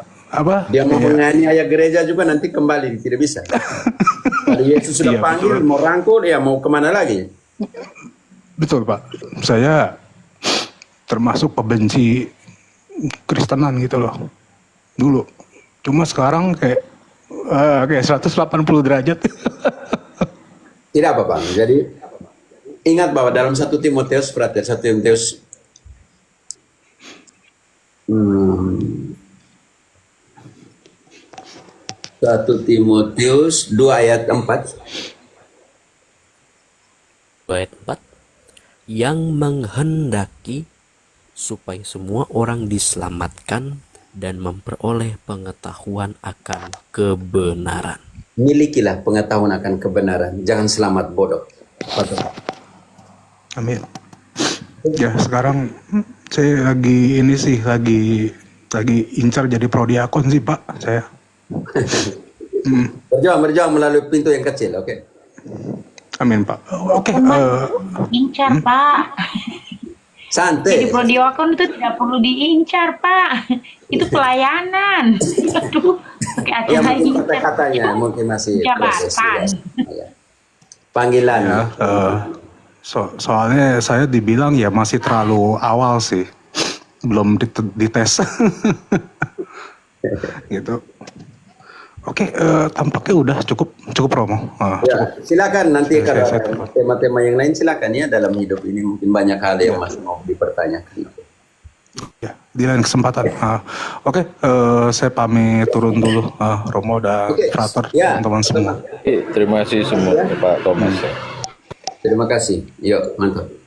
dia mau menganiaya gereja juga nanti kembali tidak bisa. Kalau Yesus sudah panggil, betul. Mau rangkul ya mau kemana lagi? Betul Pak. Saya termasuk pembenci Kristenan gitu loh dulu. Cuma sekarang kayak 180 derajat. Tidak apa Pak. Jadi ingat bahwa dalam 1 Timotius 1 Timotius 2 ayat 4. 2 ayat 4. Yang menghendaki supaya semua orang diselamatkan dan memperoleh pengetahuan akan kebenaran. Milikilah pengetahuan akan kebenaran, jangan selamat bodoh. Amin. Ya sekarang saya lagi incar jadi prodiakon sih Pak, saya. Berjuang melalui pintu yang kecil, oke? Amin Pak. Oke. Incar Pak. Santai. Jadi prodiakon itu tidak perlu diincar Pak. Itu pelayanan. Aduh, pakai acara kata-katanya mungkin masih proses. Panggilan. Ya, soalnya saya dibilang ya masih terlalu awal sih, belum dites. Gitu. Oke, tampaknya udah cukup Romo. Ya, silakan nanti kalau tema-tema yang lain silakan ya, dalam hidup ini mungkin banyak hal yang masih mau dipertanyakan. Ya, di lain kesempatan. Oke, saya pamit turun dulu, Romo dan Frater, teman-teman semua. Terima kasih semua Pak Thomas. Terima kasih. Yuk, mantap.